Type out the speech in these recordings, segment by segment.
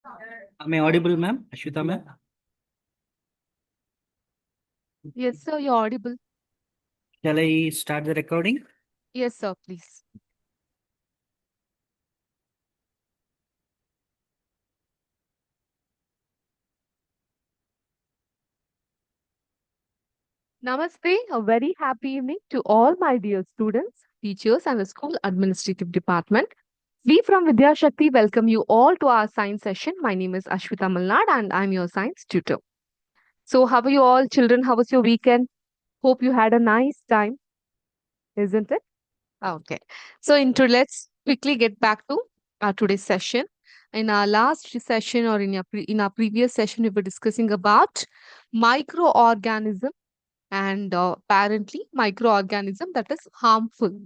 Am I audible, ma'am? Ashwita, ma'am? Yes, sir, you're audible. Shall I start the recording? Yes, sir, please. Namaste, a very happy evening to all my dear students, teachers, and the school administrative department. We from Vidya Shakti welcome you all to our science session. My name is Ashwita Malnad and I'm your science tutor. So, how are you all, children? How was your weekend? Hope you had a nice time, isn't it? Okay. So, let's quickly get back to our today's session. In our last session or in our previous session, we were discussing about microorganism and apparently microorganism that is harmful.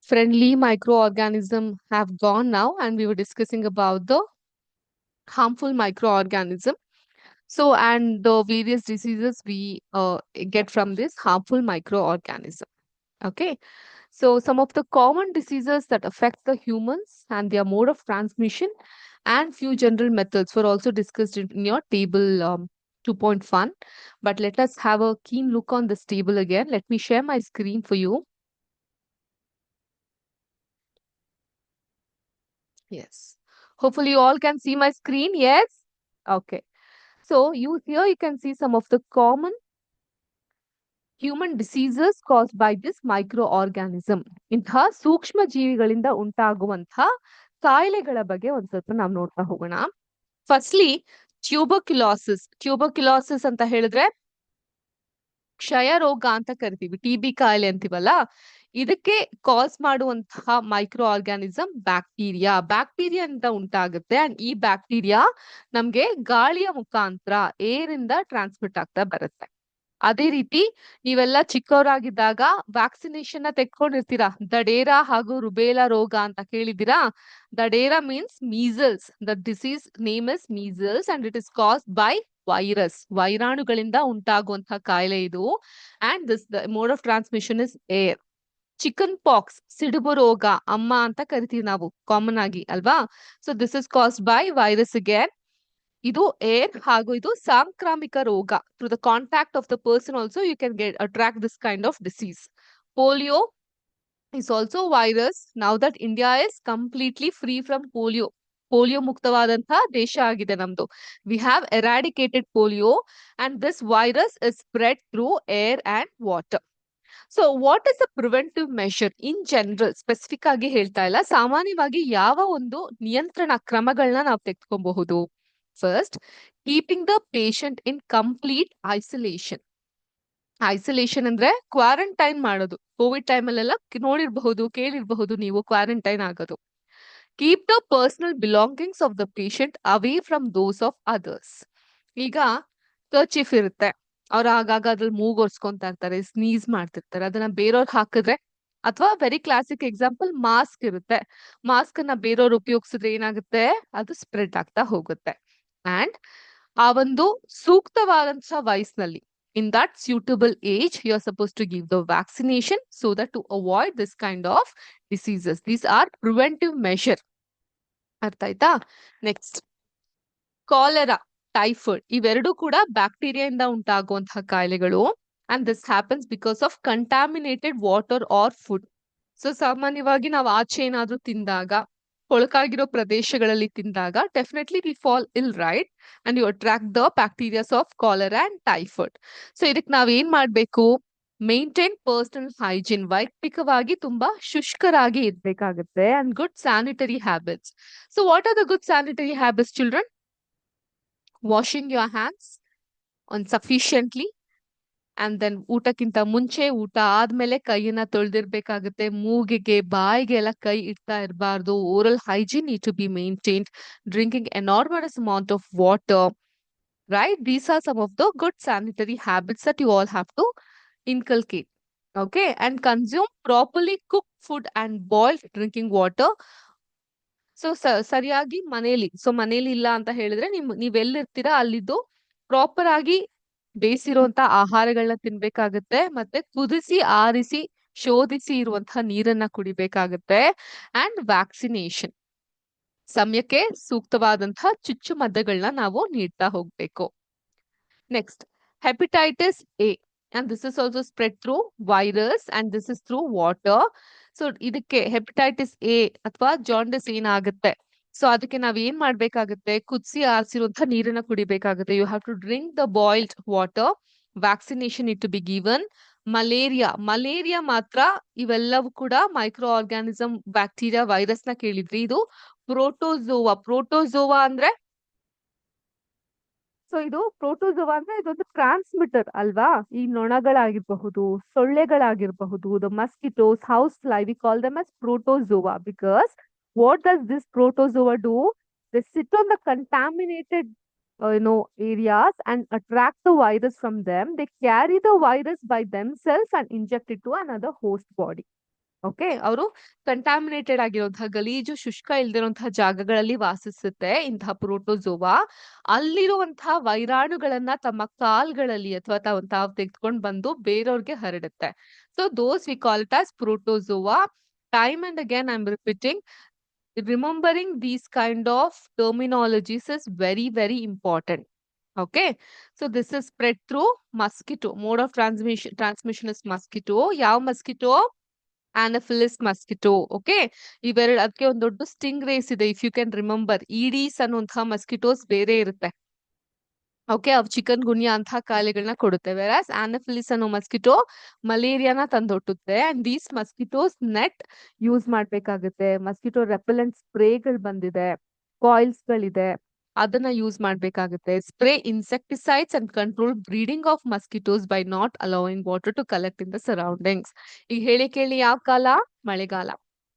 Friendly microorganism have gone now, and we were discussing about the harmful microorganism. So, and the various diseases we get from this harmful microorganism. Okay. So, some of the common diseases that affect the humans and their mode of transmission and few general methods were also discussed in your table 2.1. But let us have a keen look on this table again. Let me share my screen for you. Yes. Hopefully, you all can see my screen. Yes. Okay. So, you can see some of the common human diseases caused by this microorganism. ಇಂತಹ ಸೂಕ್ಷ್ಮ ಜೀವಿಗಳಿಂದ ಉಂಟಾಗುವಂತಹ ಕಾಯಿಲೆಗಳ ಬಗ್ಗೆ ಒಂದ್ ಸ್ವಲ್ಪ ನಾವು ನೋಡ್ತಾ ಹೋಗೋಣ. ಫಸ್ಟ್ಲಿ ಟ್ಯೂಬರ್ಕ್ಯುಲೋಸಿಸ್ ಅಂತ ಹೇಳಿದ್ರೆ ಕ್ಷಯ ರೋಗ ಅಂತ ಕರಿತೀವಿ, ಟಿಬಿ ಕಾಯಿಲೆ ಅಂತೀವಲ್ಲ. ಇದಕ್ಕೆ ಕಾಸ್ ಮಾಡುವಂತಹ ಮೈಕ್ರೋ ಆರ್ಗಾನಿಸಮ್ ಬ್ಯಾಕ್ಟೀರಿಯಾ ಅಂತ ಉಂಟಾಗುತ್ತೆ. ಅಂಡ್ ಈ ಬ್ಯಾಕ್ಟೀರಿಯಾ ನಮ್ಗೆ ಗಾಳಿಯ ಮುಖಾಂತರ ಏರ್ ಇಂದ ಟ್ರಾನ್ಸ್ಮಿಟ್ ಆಗ್ತಾ ಬರುತ್ತೆ. ಅದೇ ರೀತಿ ನೀವೆಲ್ಲ ಚಿಕ್ಕವರಾಗಿದ್ದಾಗ ವ್ಯಾಕ್ಸಿನೇಷನ್ ತೆಕ್ಕೊಂಡಿರ್ತೀರಾ. ದಡೇರಾ ಹಾಗೂ ರುಬೇಲಾ ರೋಗ ಅಂತ ಕೇಳಿದಿರಾ? ದಡೇರಾ means measles. The disease name is measles and it is caused by ವೈರಾಣುಗಳಿಂದ ಉಂಟಾಗುವಂತಹ ಕಾಯಿಲೆ ಇದು. And this the mode of transmission is air. Chickenpox, ಸಿಡುಬು ರೋಗ, ಅಮ್ಮ ಅಂತ ಕರಿತೀವಿ ನಾವು ಕಾಮನ್ ಆಗಿ ಅಲ್ವಾ? So this is caused by virus again. ಇದು ಏರ್ ಹಾಗೂ ಇದು ಸಾಂಕ್ರಾಮಿಕ ರೋಗ. Through the contact of the person also you can get attract this kind of disease. Polio is also virus. Now that India is completely free from polio. Polio ಮುಕ್ತವಾದಂತಹ ದೇಶ ಆಗಿದೆ ನಮ್ದು. We have eradicated polio and this virus is spread through air and water. So what is the preventive measure in general? Specific ಆಗಿ ಹೇಳ್ತಾ ಇಲ್ಲ, ಸಾಮಾನ್ಯವಾಗಿ ಯಾವ ಒಂದು ನಿಯಂತ್ರಣ ಕ್ರಮಗಳನ್ನ ನಾವು ತೆಗೆದುಕೊಬಹುದು? First, keeping the patient in complete isolation. Isolation ಅಂದ್ರೆ ಕ್ವಾರಂಟೈನ್ ಮಾಡೋದು. ಕೋವಿಡ್ ಟೈಮ್ ಅಲ್ಲೆಲ್ಲ ನೋಡಿರ್ಬಹುದು, ಕೇಳಿರಬಹುದು ನೀವು ಕ್ವಾರಂಟೈನ್ ಆಗೋದು. Keep the personal belongings of the patient away from those of others. ಈಗ ಕರ್ಚಿಫ್ ಇರುತ್ತೆ, ಅವ್ರು ಆಗಾಗ ಅದ್ರಲ್ಲಿ ಮೂಗೊರ್ಸ್ಕೊಂತಾ ಇರ್ತಾರೆ, ಸ್ನೀಸ್ ಮಾಡ್ತಿರ್ತಾರೆ, ಅದನ್ನ ಬೇರೆಯವ್ರು ಹಾಕಿದ್ರೆ, ಅಥವಾ ವೆರಿ ಕ್ಲಾಸಿಕ್ ಎಕ್ಸಾಂಪಲ್ ಮಾಸ್ಕ್ ಇರುತ್ತೆ, ಮಾಸ್ಕ್ ಅನ್ನ ಬೇರೆಯವ್ರು ಉಪಯೋಗಿಸಿದ್ರೆ ಏನಾಗುತ್ತೆ? ಅದು ಸ್ಪ್ರೆಡ್ ಆಗ್ತಾ ಹೋಗುತ್ತೆ. ಅಂಡ್ ಆ ಒಂದು ಸೂಕ್ತವಾದಂತಹ ವಯಸ್ಸಿನಲ್ಲಿ, in that suitable age, you are supposed to give the vaccination so that to avoid this kind of diseases. These are preventive measure. ಅರ್ಥ ಆಯ್ತಾ? ನೆಕ್ಸ್ಟ್, ಕಾಲೆರಾ, ಟೈಫಾಯ್ಡ್ ಇವೆರಡೂ ಕೂಡ ಬ್ಯಾಕ್ಟೀರಿಯಾದಿಂದ ಉಂಟಾಗುವಂತಹ ಕಾಯಿಲೆಗಳು. And this happens because of contaminated water or food. So ಸಾಮಾನ್ಯವಾಗಿ ನಾವು ಆಚೆ ಏನಾದ್ರೂ ತಿಂದಾಗ, ಕೊಳಕಾಗಿರೋ ಪ್ರದೇಶಗಳಲ್ಲಿ ತಿಂದಾಗ definitely we fall ill, right? And you attract the bacterias of cholera and typhoid. So ಇದಕ್ಕೆ ನಾವ್ ಏನ್ ಮಾಡ್ಬೇಕು? Maintain personal hygiene. ವೈಯಕ್ತಿಕವಾಗಿ ತುಂಬಾ ಶುಷ್ಕರಾಗಿ ಇರ್ಬೇಕಾಗುತ್ತೆ. And good sanitary habits. So what are the good sanitary habits, children? Washing your hands on sufficiently. And then ಊಟಕ್ಕಿಂತ ಮುಂಚೆ, ಊಟ ಆದ್ಮೇಲೆ ಕೈಯನ್ನ ತೊಳೆದಿರ್ಬೇಕಾಗುತ್ತೆ. ಮೂಗಿಗೆ, ಬಾಯಿಗೆ ಎಲ್ಲ ಕೈ ಇಡ್ತಾ ಇರಬಾರ್ದು. Oral hygiene need to be maintained. Drinking enormous amount of water, right? These are some of the good sanitary habits that you all have to inculcate. Okay, and consume properly cooked food and boiled drinking water. So ಸರಿಯಾಗಿ ಮನೇಲಿ, so ಮನೇಲಿ ಇಲ್ಲ ಅಂತ ಹೇಳಿದ್ರೆ ನೀವೆಲ್ಲಿರ್ತೀರಾ ಅಲ್ಲಿದ್ದು proper ಆಗಿ ಬೇಯಿಸಿರುವಂತ ಆಹಾರಗಳನ್ನ ತಿನ್ಬೇಕಾಗತ್ತೆ, ಮತ್ತೆ ಕುದಿಸಿ ಆರಿಸಿ ಶೋಧಿಸಿ ಇರುವಂತಹ ನೀರನ್ನ ಕುಡಿಬೇಕಾಗತ್ತೆ. ಅಂಡ್ ವ್ಯಾಕ್ಸಿನೇಷನ್, ಸಮಯಕ್ಕೆ ಸೂಕ್ತವಾದಂತಹ ಚುಚ್ಚುಮದ್ದುಗಳನ್ನ ನಾವು ನೀಡ್ತಾ ಹೋಗ್ಬೇಕು. Next, hepatitis A. And this is also spread through virus and this is through water. So, ಇದಕ್ಕೆ ಹೆಪಟೈಟಿಸ್ ಎ ಅಥವಾ ಜಾಂಡಿಸ್ ಏನಾಗುತ್ತೆ, ಸೊ ಅದಕ್ಕೆ ನಾವ್ ಏನ್ ಮಾಡ್ಬೇಕಾಗತ್ತೆ, ಕುದಿಸಿ ಆರಿಸಿರುವಂತಹ ನೀರನ್ನ ಕುಡಿಬೇಕಾಗುತ್ತೆ. You have to drink the boiled water. Vaccination it to be given. Malaria ಮಾತ್ರ, ಇವೆಲ್ಲವೂ ಕೂಡ ಮೈಕ್ರೋ ಆರ್ಗ್ಯಾನಿಸಮ್, ಬ್ಯಾಕ್ಟೀರಿಯಾ, ವೈರಸ್ ನ ಕೇಳಿದ್ರಿ. ಇದು ಪ್ರೋಟೋಜೋವಾ ಅಂದ್ರೆ, ಸೊ ಇದು ಪ್ರೋಟೋಜೋವಾ ಅಂದ್ರೆ ಇದೊಂದು ಟ್ರಾನ್ಸ್ಮಿಟರ್ ಅಲ್ವಾ. ಈ ನೊಣಗಳಾಗಿರಬಹುದು, ಸೊಳ್ಳೆಗಳಾಗಿರಬಹುದು, the mosquitoes, house fly, we call them as protozoa because what does this protozoa do? They sit on the contaminated areas and attract the virus from them. They carry the virus by themselves and inject it to another host body. Okay, ಅವರು contaminated ಆಗಿರುವಂತಹ, ಗಲೀಜು ಶುಷ್ಕ ಇಲ್ದಿರುವಂತಹ ಜಾಗಗಳಲ್ಲಿ ವಾಸಿಸುತ್ತೆ ಇಂತಹ protozoa. ಅಲ್ಲಿರುವಂತಹ ವೈರಾಣುಗಳನ್ನ ತಮ್ಮ ಕಾಲ್ಗಳಲ್ಲಿ ಅಥವಾ ತಾವು ತೆಗೆದುಕೊಂಡು ಬಂದು ಬೇರೆಯವ್ರಿಗೆ ಹರಡುತ್ತೆ. So those we call it as protozoa. Time and again I am repeating, remembering these kind of terminologies is very very important. Okay, so this is spread through mosquito. Mode of transmission is mosquito. ಯಾವ mosquito? Anopheles mosquito. Okay, ಇವೆರಡು, ಅದಕ್ಕೆ ಒಂದು ದೊಡ್ಡ sting rays ಇದೆ. If you can remember, aedes ಅನ್ನುವಂತಹ mosquitoes ಬೇರೆ ಇರುತ್ತೆ. Okay, ಅವು ಚಿಕನ್ ಗುನ್ಯಾ ಅಂತಹ ಕಾಯಿಲೆಗಳನ್ನ ಕೊಡುತ್ತೆ. ವೆರಾಸ್ ಆನಫಿಲಿಸ್ ಅನ್ನೋ ಮಸ್ಕಿಟೋ ಮಲೇರಿಯಾನ ತಂದೊಟ್ಟುತ್ತೆ. And these mosquitoes net use ಮಾಡ್ಬೇಕಾಗುತ್ತೆ. ಮಸ್ಕಿಟೋ ರೆಪೆಲೆಂಟ್ ಸ್ಪ್ರೇಗಳು ಬಂದಿದೆ, ಕಾಯಿಲ್ಸ್ ಗಳಿದೆ, ಅದನ್ನ ಯೂಸ್ ಮಾಡ್ಬೇಕಾಗುತ್ತೆ. Spray insecticides and control breeding of mosquitoes by not allowing water to collect in the surroundings. ಈಗ ಕೇಳಿ ಯಾವ ಕಾಲ? ಮಳೆಗಾಲ.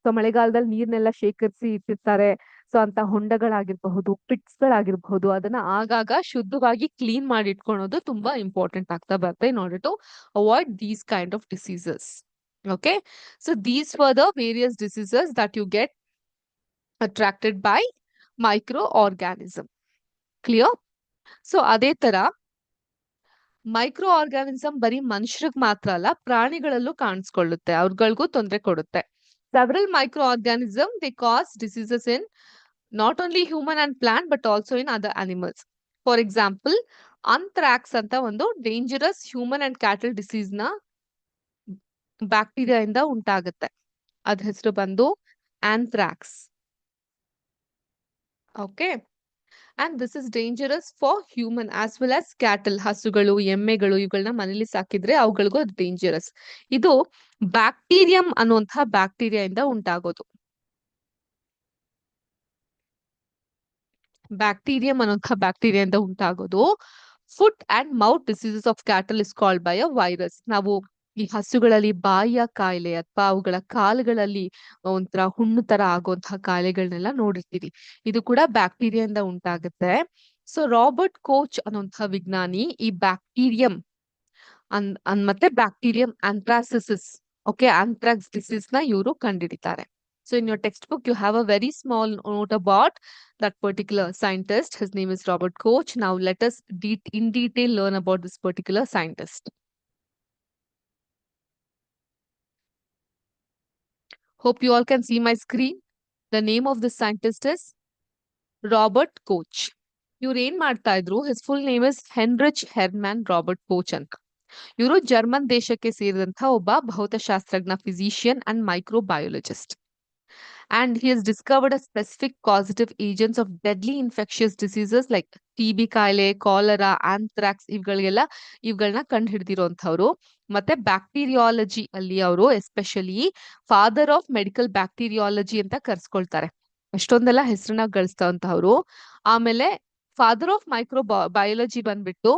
ಸೊ ಮಳೆಗಾಲದಲ್ಲಿ ನೀರ್ನೆಲ್ಲ ಶೇಖರಿಸಿ ಇಟ್ಟಿರ್ತಾರೆ. ಸೊ ಅಂತ ಹೊಂಡಗಳಾಗಿರ್ಬಹುದು, ಪಿಟ್ಸ್ ಗಳಾಗಿರ್ಬಹುದು, ಅದನ್ನ ಆಗಾಗ ಶುದ್ಧವಾಗಿ ಕ್ಲೀನ್ ಮಾಡಿ ಇಟ್ಕೊಳೋದು ತುಂಬಾ ಇಂಪಾರ್ಟೆಂಟ್ ಆಗ್ತಾ ಬರುತ್ತೆ in order to avoid these kind of diseases. Okay, so these were the various diseases that you get attracted by micro organism. Clear? So ಅದೇ ತರ ಮೈಕ್ರೋ ಆರ್ಗ್ಯಾನಿಸಮ್ ಬರೀ ಮನುಷ್ಯರಿಗೆ ಮಾತ್ರ ಅಲ್ಲ, ಪ್ರಾಣಿಗಳಲ್ಲೂ ಕಾಣಿಸ್ಕೊಳ್ಳುತ್ತೆ, ಅವ್ರಗಳಿಗೂ ತೊಂದರೆ ಕೊಡುತ್ತೆ. Several microorganisms, they cause diseases in not only human and plant but also in other animals. For example, anthrax ಅಂತ ಒಂದು dangerous human and cattle disease ನ ಬ್ಯಾಕ್ಟೀರಿಯಾ ಇಂದ ಉಂಟಾಗುತ್ತೆ. ಅದ್ರ ಹೆಸರು ಬಂದು anthrax. Okay, and this is dangerous for human as well as cattle, ಹಸುಗಳು, ಎಮ್ಮೆಗಳು, ಇವುಗಳನ್ನ ಮನೇಲಿ ಸಾಕಿದ್ರೆ ಅವುಗಳಿಗೂ ಅದು ಡೇಂಜರಸ್. ಇದು ಬ್ಯಾಕ್ಟೀರಿಯಂ ಅನ್ನುವಂತಹ ಬ್ಯಾಕ್ಟೀರಿಯಾ ಇಂದ ಉಂಟಾಗೋದು. Foot and mouth diseases of cattle is called by a virus. ನಾವು ಈ ಹಸುಗಳಲ್ಲಿ ಬಾಯಿಯ ಕಾಯಿಲೆ ಅಥವಾ ಅವುಗಳ ಕಾಲುಗಳಲ್ಲಿ ಒಂಥರ ಹುಣ್ಣು ತರ ಆಗುವಂತಹ ಕಾಯಿಲೆಗಳನ್ನೆಲ್ಲ ನೋಡಿರ್ತೀವಿ. ಇದು ಕೂಡ ಬ್ಯಾಕ್ಟೀರಿಯಾದಿಂದ ಉಂಟಾಗುತ್ತೆ. ಸೊ ರಾಬರ್ಟ್ ಕೋಚ್ ಅನ್ನುವಂತಹ ವಿಜ್ಞಾನಿ ಈ ಬ್ಯಾಕ್ಟೀರಿಯಂ ಮತ್ತೆ bacterium anthracis, okay, anthrax disease ನ ಇವರು ಕಂಡುಹಿಡಿತಾರೆ. So in your textbook, you have a very small note about that particular scientist. His name is Robert Koch. Now let us in detail learn about this particular scientist. Hope you all can see my screen. The name of this scientist is Robert Koch. ಇವ್ರು ಏನ್ ಮಾಡ್ತಾ ಇದ್ರು? His full name is Heinrich Hermann Robert Koch ಅಂತ. ಇವರು German ದೇಶಕ್ಕೆ ಸೇರಿದಂತಹ ಒಬ್ಬ ಭೌತಶಾಸ್ತ್ರಜ್ಞ, physician and microbiologist. And he has discovered a specific causative agents of deadly infectious diseases like TB ಕಾಯಿಲೆ, ಕಾಲರಾ, ಆಂಥ್ರಾಕ್ಸ್, ಇವುಗಳನ್ನ ಕಂಡು ಹಿಡಿದಿರುವಂತವ್ರು. ಮತ್ತೆ ಬ್ಯಾಕ್ಟೀರಿಯಾಲಜಿ ಅಲ್ಲಿ ಅವರು especially father of medical bacteriology ಅಂತ ಕರ್ಸ್ಕೊಳ್ತಾರೆ. ಅಷ್ಟೊಂದೆಲ್ಲ ಹೆಸರನ್ನ ಗಳಿಸ್ತವಂತವ್ರು. ಆಮೇಲೆ ಫಾದರ್ ಆಫ್ ಮೈಕ್ರೋ ಬಯಾಲಜಿ ಬಂದ್ಬಿಟ್ಟು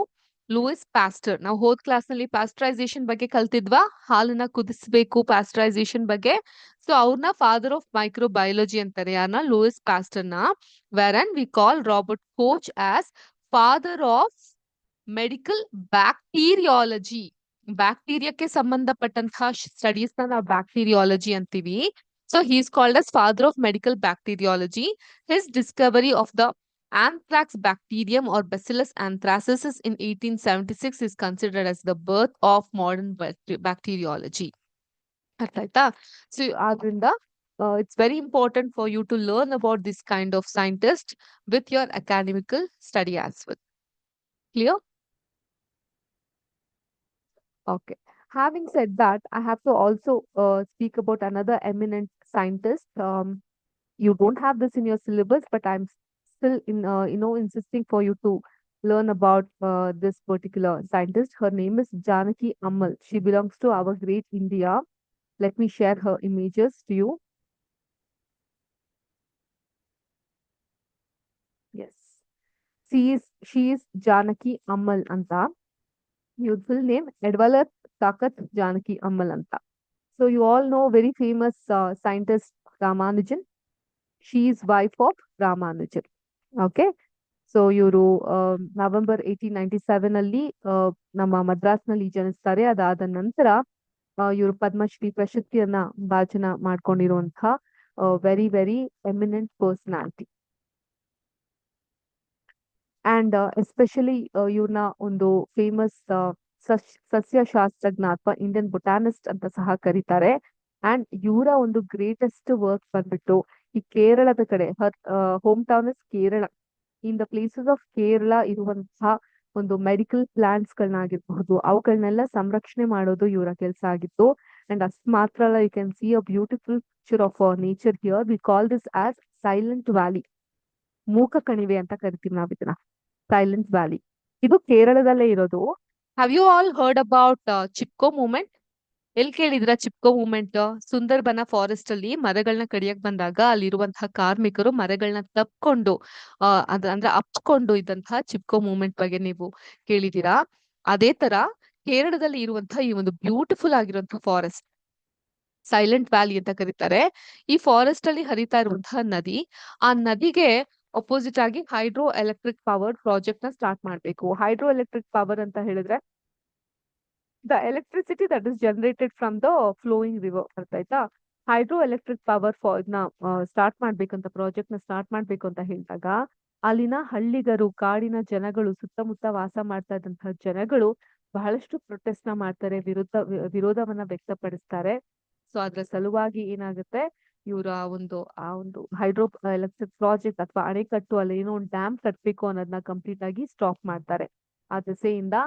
ಲೂಯಿಸ್ ಪ್ಯಾಸ್ಟರ್. ನಾವು ಹೋದ್ ಕ್ಲಾಸ್ ನಲ್ಲಿ ಪ್ಯಾಸ್ಟರೈಸೇಷನ್ ಬಗ್ಗೆ ಕಲ್ತಿದ್ವಾ? ಹಾಲನ್ನ ಕುದಿಸ್ಬೇಕು, ಪ್ಯಾಸ್ಟರೈಸೇಷನ್ ಬಗ್ಗೆ. ಸೊ ಅವ್ರನ್ನ ಫಾದರ್ ಆಫ್ ಮೈಕ್ರೋ ಬಯಾಲಜಿ ಅಂತಾರೆ. ಯಾರನ್ನ? ಲೂಯಿಸ್ ಪ್ಯಾಸ್ಟರ್ನ. ವೆರನ್ we call Robert Koch as father of medical bacteriology. ಬ್ಯಾಕ್ಟೀರಿಯಾಕ್ಕೆ ಸಂಬಂಧಪಟ್ಟಂತಹ ಸ್ಟಡೀಸ್ ನಾವು ಬ್ಯಾಕ್ಟೀರಿಯಾಲಜಿ ಅಂತೀವಿ. So he's called as father of medical bacteriology. His discovery of the anthrax bacterium or Bacillus anthracis in 1876 is considered as the birth of modern bacteriology. ಅರ್ಥ ಆಯ್ತಾ? So ಆದ್ರಿಂದ it's very important for you to learn about this kind of scientist with your academical study as well. Clear? Okay. Having said that, I have to also speak about another eminent scientist. You don't have this in your syllabus, but I'm still insisting for you to learn about this particular scientist. Her name is Janaki Ammal. She belongs to our great India. Let me share her images to you. Yes. She is Janaki Ammal Anta. Your full name, Edwalat Takat Janaki Ammal Anta. So you all know very famous scientist Ramanujan. She is wife of Ramanujan. Okay. So ಇವರು November 1897 ಅಲ್ಲಿ ನಮ್ಮ ಮದ್ರಾಸ್ನಲ್ಲಿ ಜನಿಸ್ತಾರೆ. ಅದಾದ ನಂತರ ಇವರು ಪದ್ಮಶ್ರೀ ಪ್ರಶಸ್ತಿಯನ್ನ ಭಾಜನ ಮಾಡ್ಕೊಂಡಿರುವಂತಹ very very eminent personality. And especially ಇವ್ರನ್ನ ಒಂದು ಫೇಮಸ್ ಸಸ್ಯಶಾಸ್ತ್ರಜ್ಞ ಅಥವಾ ಇಂಡಿಯನ್ ಬೊಟಾನಿಸ್ಟ್ ಅಂತ ಸಹ ಕರೀತಾರೆ. ಅಂಡ್ ಇವರ ಒಂದು ಗ್ರೇಟೆಸ್ಟ್ ವರ್ಕ್ ಬಂದ್ಬಿಟ್ಟು ಈ ಕೇರಳದ ಕಡೆ, her home town is Kerala. In the places of Kerala ಇರುವಂತಹ ಒಂದು ಮೆಡಿಕಲ್ ಪ್ಲಾಂಟ್ಸ್ ಗಳನ್ನಾಗಿರಬಹುದು, ಅವುಗಳನ್ನೆಲ್ಲ ಸಂರಕ್ಷಣೆ ಮಾಡೋದು ಇವರ ಕೆಲಸ ಆಗಿತ್ತು. ಅಂಡ್ ಅಷ್ಟು ಮಾತ್ರ ಅಲ್ಲ, you can see a beautiful picture of nature here. We call this as silent valley. ಮೂಕ ಕಣಿವೆ ಅಂತ ಕರಿತೀವಿ ನಾವ್ ಇದನ್ನ, ಸೈಲೆಂಟ್ ವ್ಯಾಲಿ. ಇದು ಕೇರಳದಲ್ಲೇ ಇರೋದು. Have you all heard about Chipko movement? ಎಲ್ಲಿ ಕೇಳಿದ್ರ ಚಿಪ್ಕೋ ಮೂವ್ಮೆಂಟ್? ಸುಂದರ್ಬನ ಫಾರೆಸ್ಟ್ ಅಲ್ಲಿ ಮರಗಳನ್ನ ಕಡಿಯಕ್ ಬಂದಾಗ ಅಲ್ಲಿರುವಂತಹ ಕಾರ್ಮಿಕರು ಮರಗಳನ್ನ ತಪ್ಕೊಂಡು ಅಂದ್ರೆ ಅಪ್ಕೊಂಡು ಇದ್ದಂತಹ ಚಿಪ್ಕೋ ಮೂವ್ಮೆಂಟ್ ಬಗ್ಗೆ ನೀವು ಕೇಳಿದೀರಾ? ಅದೇ ತರ ಕೇರಳದಲ್ಲಿ ಇರುವಂತಹ ಈ ಒಂದು ಬ್ಯೂಟಿಫುಲ್ ಆಗಿರುವಂತಹ ಫಾರೆಸ್ಟ್, ಸೈಲೆಂಟ್ ವ್ಯಾಲಿ ಅಂತ ಕರೀತಾರೆ. ಈ ಫಾರೆಸ್ಟ್ ಅಲ್ಲಿ ಹರಿತಾ ಇರುವಂತಹ ನದಿ, ಆ ನದಿಗೆ ಅಪೋಸಿಟ್ ಆಗಿ ಹೈಡ್ರೋ ಎಲೆಕ್ಟ್ರಿಕ್ ಪವರ್ ಪ್ರಾಜೆಕ್ಟ್ ನ ಸ್ಟಾರ್ಟ್ ಮಾಡ್ಬೇಕು. ಹೈಡ್ರೋ ಎಲೆಕ್ಟ್ರಿಕ್ ಪವರ್ ಅಂತ ಹೇಳಿದ್ರೆ the electricity that is generated from the flowing river. ಅರ್ಥ ಆಯ್ತಾ? ಹೈಡ್ರೋ ಎಲೆಕ್ಟ್ರಿಕ್ ಪವರ್ ಸ್ಟಾರ್ಟ್ ಮಾಡ್ಬೇಕಂತ, ಪ್ರಾಜೆಕ್ಟ್ ನ ಸ್ಟಾರ್ಟ್ ಮಾಡ್ಬೇಕು ಅಂತ ಹೇಳಿದಾಗ ಅಲ್ಲಿನ ಹಳ್ಳಿಗರು, ಕಾಡಿನ ಜನಗಳು, ಸುತ್ತಮುತ್ತ ವಾಸ ಮಾಡ್ತಾ ಇದ್ದಂತಹ ಜನಗಳು ಬಹಳಷ್ಟು ಪ್ರೊಟೆಸ್ಟ್ ನ ಮಾಡ್ತಾರೆ, ವಿರೋಧವನ್ನ ವ್ಯಕ್ತಪಡಿಸ್ತಾರೆ. ಸೊ ಅದ್ರ ಸಲುವಾಗಿ ಏನಾಗುತ್ತೆ, ಇವರ ಆ ಒಂದು ಹೈಡ್ರೋ ಎಲೆಕ್ಟ್ರಿಕ್ ಪ್ರಾಜೆಕ್ಟ್ ಅಥವಾ ಅಣೆಕಟ್ಟು, ಅಲ್ಲಿ ಏನೋ ಒಂದು ಡ್ಯಾಮ್ ಕಟ್ಬೇಕು ಅನ್ನೋದನ್ನ ಕಂಪ್ಲೀಟ್ ಆಗಿ ಸ್ಟಾಪ್ ಮಾಡ್ತಾರೆ. ಆ ದೆಸೆಯಿಂದ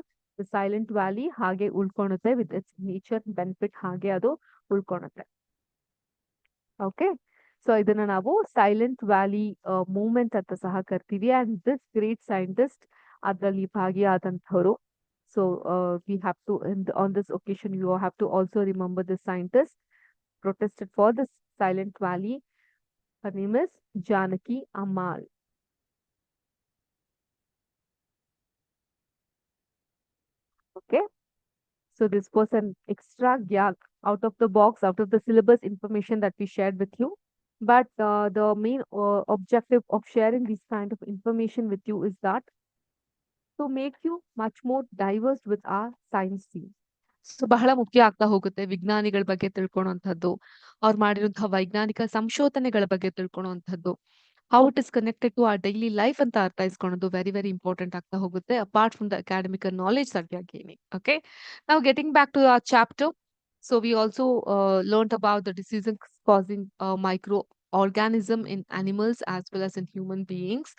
ಸೈಲೆಂಟ್ ವ್ಯಾಲಿ ಹಾಗೆ ಉಳ್ಕೊಳುತ್ತೆ, ವಿತ್ ಇಟ್ಸ್ ನೇಚರ್ ಬೆನಿಫಿಟ್ ಹಾಗೆ ಅದು ಉಳ್ಕೊಳುತ್ತೆ. ಓಕೆ. ಸೊ ಇದನ್ನ ನಾವು ಸೈಲೆಂಟ್ ವ್ಯಾಲಿ ಮೂವ್ಮೆಂಟ್ ಅಂತ ಸಹ ಕರ್ತೀವಿ. ಅಂಡ್ ದಿಸ್ ಗ್ರೇಟ್ ಸೈಂಟಿಸ್ಟ್ ಅದರಲ್ಲಿ ಭಾಗಿಯಾದಂಥವ್ರು. So we have to on this occasion you have to also remember this scientist protested for this silent valley. Her name is Janaki Ammal. Okay. So this was an extra gyan out of the box, out of the syllabus information that we shared with you. But the main objective of sharing this kind of information with you is that to make you much more diverse with our science field. So ಬಹಳ ಮುಖ್ಯ ಆಗ್ತಾ ಹೋಗುತ್ತೆ ವಿಜ್ಞಾನಿಗಳ ಬಗ್ಗೆ ತಿಳ್ಕೊಳ್ಳುವಂಥದ್ದು, ಅವ್ರು ಮಾಡಿರುವಂತಹ ವೈಜ್ಞಾನಿಕ ಸಂಶೋಧನೆಗಳ ಬಗ್ಗೆ ತಿಳ್ಕೊಳ್ಳುವಂಥದ್ದು, how it is connected to our daily life ಅಂತ ಅರ್ಥೈಸ್ಕೊಳ್ಳೋದು ವೆರಿ ವೆರಿ ಇಂಪಾರ್ಟೆಂಟ್ ಆಗ್ತಾ ಹೋಗುತ್ತೆ, apart from the academic knowledge that we are gaining. Okay, ನಾವು getting back to our chapter. So we also learned about the diseases causing micro organism in animals as well as in human beings.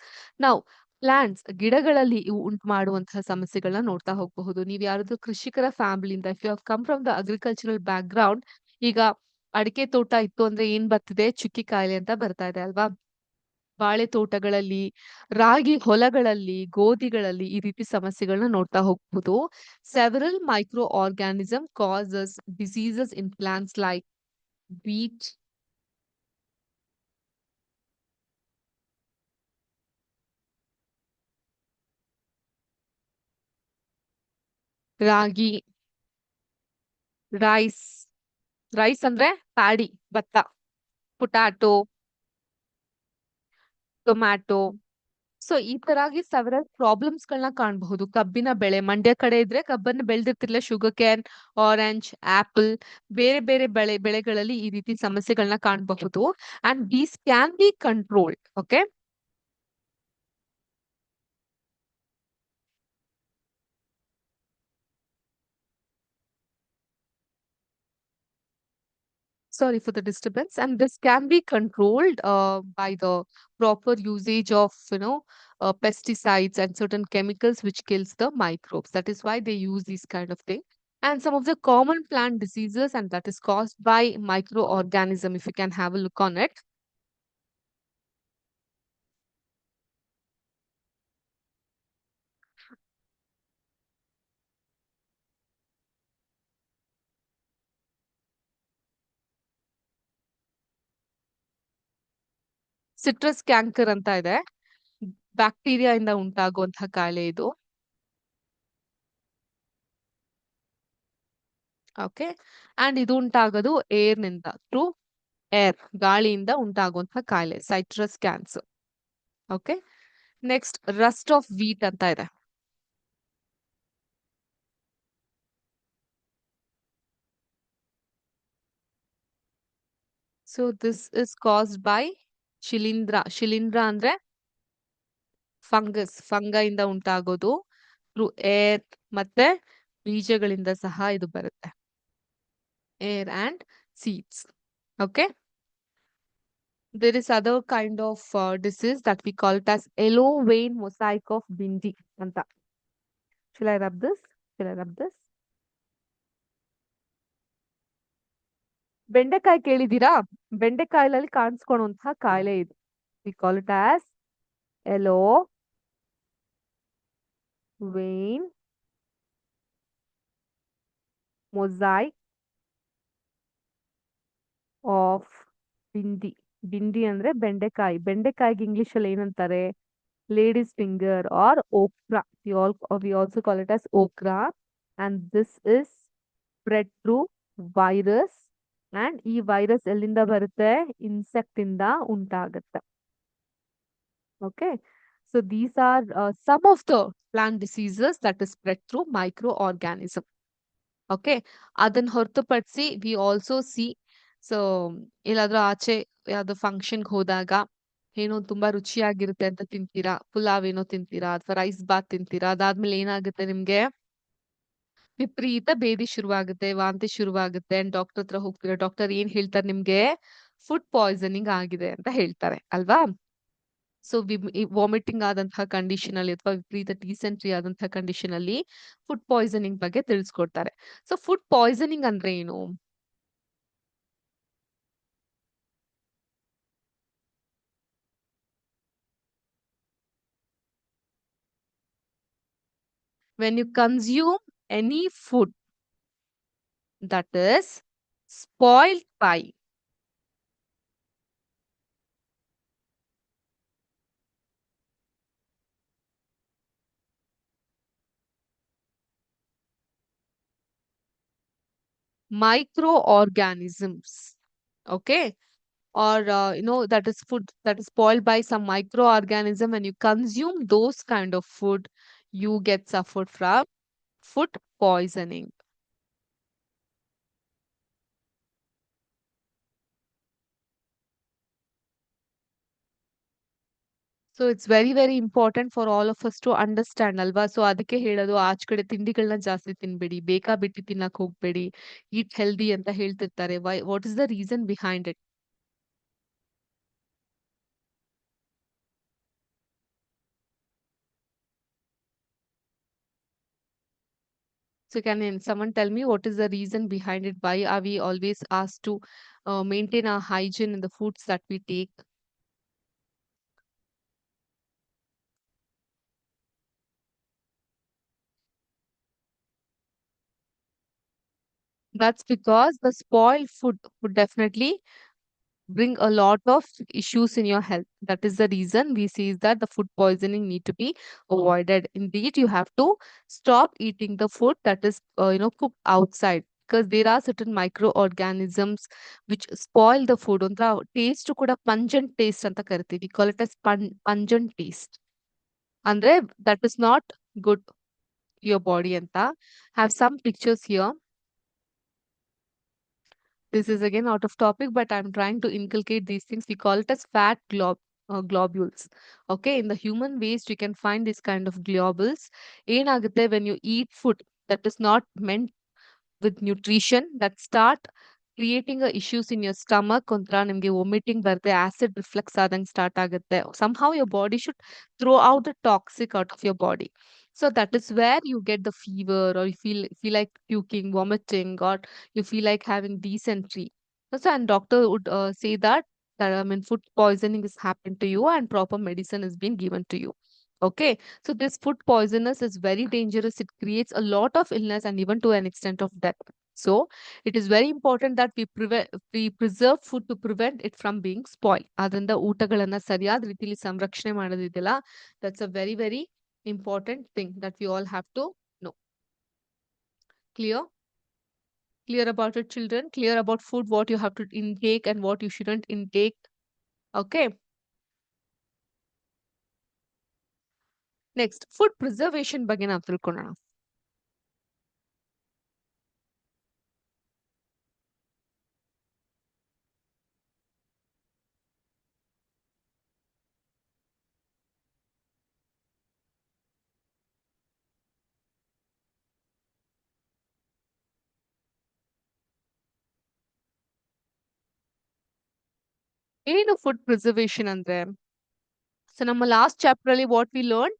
Now, plants, ಗಿಡಗಳಲ್ಲಿ ಇವು ಉಂಟು ಮಾಡುವಂತಹ ಸಮಸ್ಯೆಗಳನ್ನ ನೋಡ್ತಾ ಹೋಗಬಹುದು. ನೀವು ಯಾರಾದ್ರೂ ಕೃಷಿಕರ ಫ್ಯಾಮಿಲಿಯಿಂದ, if you have come from the agricultural background, ಈಗ ಅಡಿಕೆ ತೋಟ ಇತ್ತು ಅಂದ್ರೆ ಏನ್ ಬರ್ತಿದೆ, ಚುಕ್ಕಿ ಕಾಯಿಲೆ ಅಂತ ಬರ್ತಾ ಇದೆ ಅಲ್ವಾ? ಬಾಳೆ ತೋಟಗಳಲ್ಲಿ, ರಾಗಿ ಹೊಲಗಳಲ್ಲಿ, ಗೋಧಿಗಳಲ್ಲಿ ಈ ರೀತಿ ಸಮಸ್ಯೆಗಳನ್ನ ನೋಡ್ತಾ ಹೋಗಬಹುದು. Several micro organism causes diseases in plants like wheat, ragi, rice, rice ಅಂದ್ರೆ ಪ್ಯಾಡಿ, ಭತ್ತ, ಪೊಟ್ಯಾಟೊ, ಟೊಮ್ಯಾಟೊ, ಸೊ ಈ ತರಾಗಿ several ಪ್ರಾಬ್ಲಮ್ಸ್ ಗಳನ್ನ ಕಾಣಬಹುದು. ಕಬ್ಬಿನ ಬೆಳೆ ಮಂಡ್ಯ ಕಡೆ ಇದ್ರೆ ಕಬ್ಬನ್ನು ಬೆಳೆದಿರ್ತಿರ್ಲಿಲ್ಲ. ಶುಗರ್ ಕ್ಯಾನ್, ಆರೆಂಜ್, ಆಪಲ್ ಬೇರೆ ಬೇರೆ ಬೆಳೆಗಳಲ್ಲಿ ಈ ರೀತಿ ಸಮಸ್ಯೆಗಳನ್ನ ಕಾಣಬಹುದು. And these can be controlled. Okay. Sorry for the disturbance. And this can be controlled by the proper usage of, pesticides and certain chemicals which kills the microbes. That is why they use these kind of thing. And some of the common plant diseases, and that is caused by microorganism. If you can have a look on it. Citrus canker ಅಂತ ಇದೆ. Bacteria ಇಂದ ಉಂಟಾಗುವಂತಹ ಕಾಯಿಲೆ ಇದು. Okay. And ಇದು ಉಂಟಾಗೋದು air ನಿಂದ, through air, ಗಾಳಿಯಿಂದ ಉಂಟಾಗುವಂತಹ ಕಾಯಿಲೆ citrus cancer. Okay. Next rust of wheat ಅಂತ ಇದೆ. So this is caused by ಶಿಲೀಂಧ್ರ. ಶಿಲೀಂಧ್ರ ಅಂದ್ರೆ ಫಂಗೈಯಿಂದ ಉಂಟಾಗೋದು. ಥ್ರೂ ಏರ್ ಮತ್ತೆ ಬೀಜಗಳಿಂದ ಸಹ ಇದು ಬರುತ್ತೆ. Air and seeds. Okay. There is other kind of disease that we call it as yellow vein mosaic of Bindi anta. Shall I rub this? ಬೆಂಡೆಕಾಯಿ ಕೇಳಿದೀರಾ? ಬೆಂಡೆಕಾಯಿಲಲ್ಲಿ ಕಾಣಿಸ್ಕೊಳ್ಳುವಂತಹ ಕಾಯಿಲೆ ಇದು. We call it as yellow vein mosaic of Bindi. Bindi ಅಂದ್ರೆ ಬೆಂಡೆಕಾಯಿ. ಬೆಂಡೆಕಾಯಿಗೆ English ಅಲ್ಲಿ ಏನಂತಾರೆ? Ladies finger or okra. We also call it as okra. And this is spread through virus. And ಈ virus ಎಲ್ಲಿಂದ ಬರುತ್ತೆ? ಇನ್ಸೆಕ್ಟ್ ಇಂದ ಉಂಟಾಗುತ್ತೆ. Okay. So these are some of the plant diseases that is spread through microorganism. Okay. ಅದನ್ನ ಹೊರತುಪಡಿಸಿ we also see, so ಎಲ್ಲಾದ್ರೂ ಆಚೆ ಯಾವ್ದೋ ಫಂಕ್ಷನ್ಗೆ ಹೋದಾಗ ಏನೋ ತುಂಬಾ ರುಚಿಯಾಗಿರುತ್ತೆ ಅಂತ ತಿಂತೀರಾ, ಪುಲಾವ್ ಏನೋ ತಿಂತೀರಾ ಅಥವಾ ರೈಸ್ ಬಾತ್ ತಿಂತೀರಾ, ಅದಾದ್ಮೇಲೆ ಏನಾಗುತ್ತೆ ನಿಮ್ಗೆ? ವಿಪರೀತ ಬೇದಿ ಶುರುವಾಗುತ್ತೆ, ವಾಂತಿ ಶುರುವಾಗುತ್ತೆ. ಡಾಕ್ಟರ್ ಹತ್ರ ಹೋಗ್ತೀರಾ. ಡಾಕ್ಟರ್ ಏನ್ ಹೇಳ್ತಾರೆ ನಿಮ್ಗೆ? ಫುಡ್ ಪಾಯ್ಸನಿಂಗ್ ಆಗಿದೆ ಅಂತ ಹೇಳ್ತಾರೆ ಅಲ್ವಾ? ಸೊ ವಾಮಿಟಿಂಗ್ ಆದಂತಹ ಕಂಡೀಷನ್ ಅಲ್ಲಿ ಅಥವಾ ವಿಪರೀತ ಡಿಸೆಂಟ್ರಿ ಆದಂತಹ ಕಂಡೀಷನ್ ಅಲ್ಲಿ ಫುಡ್ ಪಾಯ್ಸನಿಂಗ್ ಬಗ್ಗೆ ತಿಳಿಸ್ಕೊಡ್ತಾರೆ. ಸೊ ಫುಡ್ ಪಾಯ್ಸನಿಂಗ್ ಅಂದ್ರೆ ಏನು? When you consume any food that is spoiled by microorganisms, okay, or that is food that is spoiled by some microorganism, and you consume those kind of food, you get suffered from food poisoning. So it's very very important for all of us to understand ಅಲ್ವಾ? ಸೊ ಅದಕ್ಕೆ ಹೇಳೋದು ಆಚ್ ಕಡೆ ತಿಂಡಿಗಳನ್ನ ಜಾಸ್ತಿ ತಿನ್ಬೇಡಿ, ಬೇಕಾ ಬಿಟ್ಟು ತಿನ್ನಕ್ ಹೋಗ್ಬೇಡಿ, ಈಟ್ ಹೆಲ್ದಿ ಅಂತ ಹೇಳ್ತಿರ್ತಾರೆ. What is the reason behind it? So can someone tell me what is the reason behind it? Why are we always asked to maintain our hygiene in the foods that we take? That's because the spoiled food would definitely bring a lot of issues in your health. That is the reason we see is that the food poisoning need to be avoided. Indeed, you have to stop eating the food that is cooked outside, because there are certain microorganisms which spoil the food. On the taste kuda pungent taste anta karತೀವಿ. We call it as pungent taste. ಅಂದ್ರೆ that is not good your body ಅಂತ. Have some pictures here. This is again out of topic, but I'm trying to inculcate these things. We call it as fat globules. Okay, in the human waste, you can find this kind of globules. ಏನಾಗುತ್ತೆ when you eat food that is not meant with nutrition, that start creating issues in your stomach. ಒಂಥರ ನಿಮ್ಗೆ vomiting ಬರುತ್ತೆ, acid reflux ಆದಂಗೆ start ಆಗುತ್ತೆ. Somehow your body should throw out the toxic out of your body. So that is where you get the fever, or you feel like puking, vomiting, or you feel like having dysentery. So, and doctor would say that I mean food poisoning is happened to you and proper medicine is being given to you. Okay, so this food poisonous is very dangerous. It creates a lot of illness and even to an extent of death. So it is very important that we preserve food to prevent it from being spoiled. ಅದರಿಂದ ಊಟಗಳನ್ನ ಸರಿಯಾದ ರೀತಿಯಲ್ಲಿ ಸಂರಕ್ಷಣೆ ಮಾಡೋದಿದೆಯಲ್ಲ, that's a very very important thing that we all have to know. Clear? Clear about it, children? Clear about food, what you have to intake and what you shouldn't intake? Okay. Next, food preservation ಬಗ್ಗೆ ನಾವು ತಿಳ್ಕೊಳ್ಳೋಣ. ಏನು food preservation ಅಂದ್ರೆ? So ನಮ್ಮ last chapter ಅಲ್ಲಿ what we learn,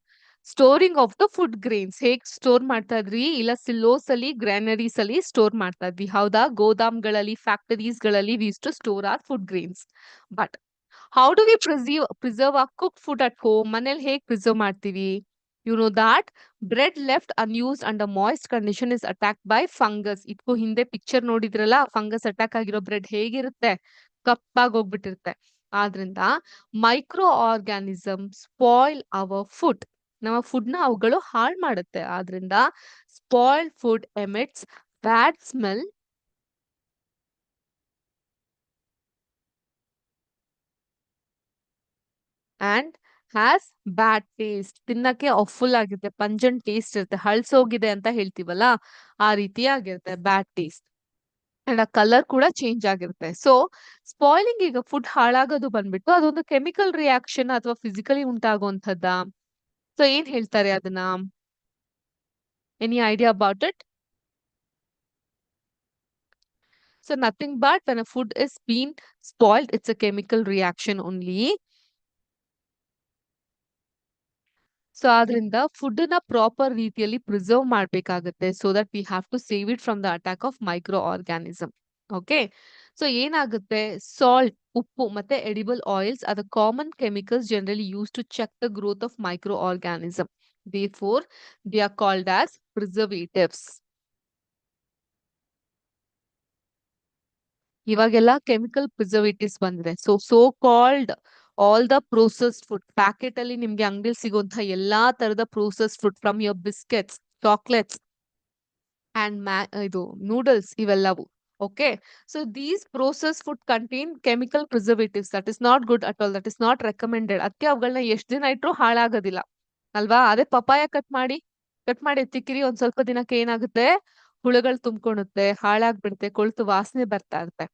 storing of the food grains. ಹೇಗ್ store ಮಾಡ್ತಾ ಇದ್ರಿ, ಇಲ್ಲ ಸಿಲೋಸ್ ಅಲ್ಲಿ, ಗ್ರಾನರೀಸ್ ಅಲ್ಲಿ ಸ್ಟೋರ್ ಮಾಡ್ತಾ ಇದ್ವಿ, ಹೌದಾ? ಗೋದಾಮ್ಗಳಲ್ಲಿ, ಫ್ಯಾಕ್ಟರೀಸ್ ಗಳಲ್ಲಿ we to store our food grains. But how do we preserve a cook food at home? ಮನೇಲಿ ಹೇಗ್ ಪ್ರಿಸರ್ವ್ ಮಾಡ್ತೀವಿ? You know that bread left unused under moist condition is attack by fungus. ಇದಕ್ಕೂ ಹಿಂದೆ picture ನೋಡಿದ್ರಲ್ಲ, fungus attack ಆಗಿರೋ bread ಹೇಗಿರುತ್ತೆ? ಕಪ್ಪಾಗಿ ಹೋಗ್ಬಿಟ್ಟಿರುತ್ತೆ. ಆದ್ರಿಂದ micro organism spoil hour food. ನಮ್ಮ ಫುಡ್ ನ ಅವುಗಳು ಹಾಳು ಮಾಡುತ್ತೆ. ಆದ್ರಿಂದ spoiled food emits bad smell and has bad taste. ತಿನ್ನಕ್ಕೆ ಫುಲ್ ಆಗಿರುತ್ತೆ, ಪಂಜೆಂಟ್ ಟೇಸ್ಟ್ ಇರುತ್ತೆ, ಹಳ್ಸೋಗಿದೆ ಅಂತ ಹೇಳ್ತೀವಲ್ಲ, ಆ ರೀತಿ ಆಗಿರುತ್ತೆ ಬ್ಯಾಡ್ ಟೇಸ್ಟ್. ಅಂಡ್ ಆ ಕಲರ್ ಕೂಡ ಚೇಂಜ್ ಆಗಿರುತ್ತೆ. ಸೊ ಸ್ಪಾಯ್ಲಿಂಗ್, ಈಗ ಫುಡ್ ಹಾಳಾಗೋದು ಬಂದ್ಬಿಟ್ಟು ಅದೊಂದು ಕೆಮಿಕಲ್ ರಿಯಾಕ್ಷನ್ ಅಥವಾ ಫಿಸಿಕಲಿ ಉಂಟಾಗುವಂಥದ್ದ? ಸೊ ಏನ್ ಹೇಳ್ತಾರೆ ಅದನ್ನ? Any idea about it? So nothing but when a food is being spoiled, it's a chemical reaction only. So ಆದ್ರಿಂದ ಫುಡ್ ನ ಪ್ರಾಪರ್ ರೀತಿಯಲ್ಲಿ ಪ್ರಿಸರ್ವ್ ಮಾಡ್ಬೇಕಾಗತ್ತೆ, so that we have to save it from the attack of micro organism. Okay, so ಏನಾಗುತ್ತೆ, salt, ಉಪ್ಪು ಮತ್ತೆ edible oils are the common chemicals generally use to check the growth of micro organism. Therefore, they are called as preservatives. ಇವಾಗೆಲ್ಲ chemical preservatives ಬಂದಿದೆ. So called all the processed food, packet ಅಲ್ಲಿ ನಿಮ್ಗೆ ಅಂಗಡಿಲಿ ಸಿಗುವಂತಹ ಎಲ್ಲಾ ತರದ processed food, from your biscuits, chocolates and ಇದು noodles, ಇವೆಲ್ಲವು. Okay, so these process food contain chemical preservatives. That is not good at all, that is not recommended. ಅದಕ್ಕೆ ಅವುಗಳನ್ನ ಎಷ್ಟ್ ದಿನ ಇಟ್ರು ಹಾಳಾಗೋದಿಲ್ಲ ಅಲ್ವಾ? ಅದೇ ಪಪಾಯ ಕಟ್ ಮಾಡಿ ಎತ್ತಿಕ್ಕಿರಿ, ಒಂದ್ ಸ್ವಲ್ಪ ದಿನಕ್ಕೆ ಏನಾಗುತ್ತೆ, ಹುಳುಗಳು ತುಂಬ್ಕೊಳುತ್ತೆ, ಹಾಳಾಗ್ಬಿಡುತ್ತೆ, ಕೊಳ್ತು ವಾಸನೆ ಬರ್ತಾ ಇರುತ್ತೆ.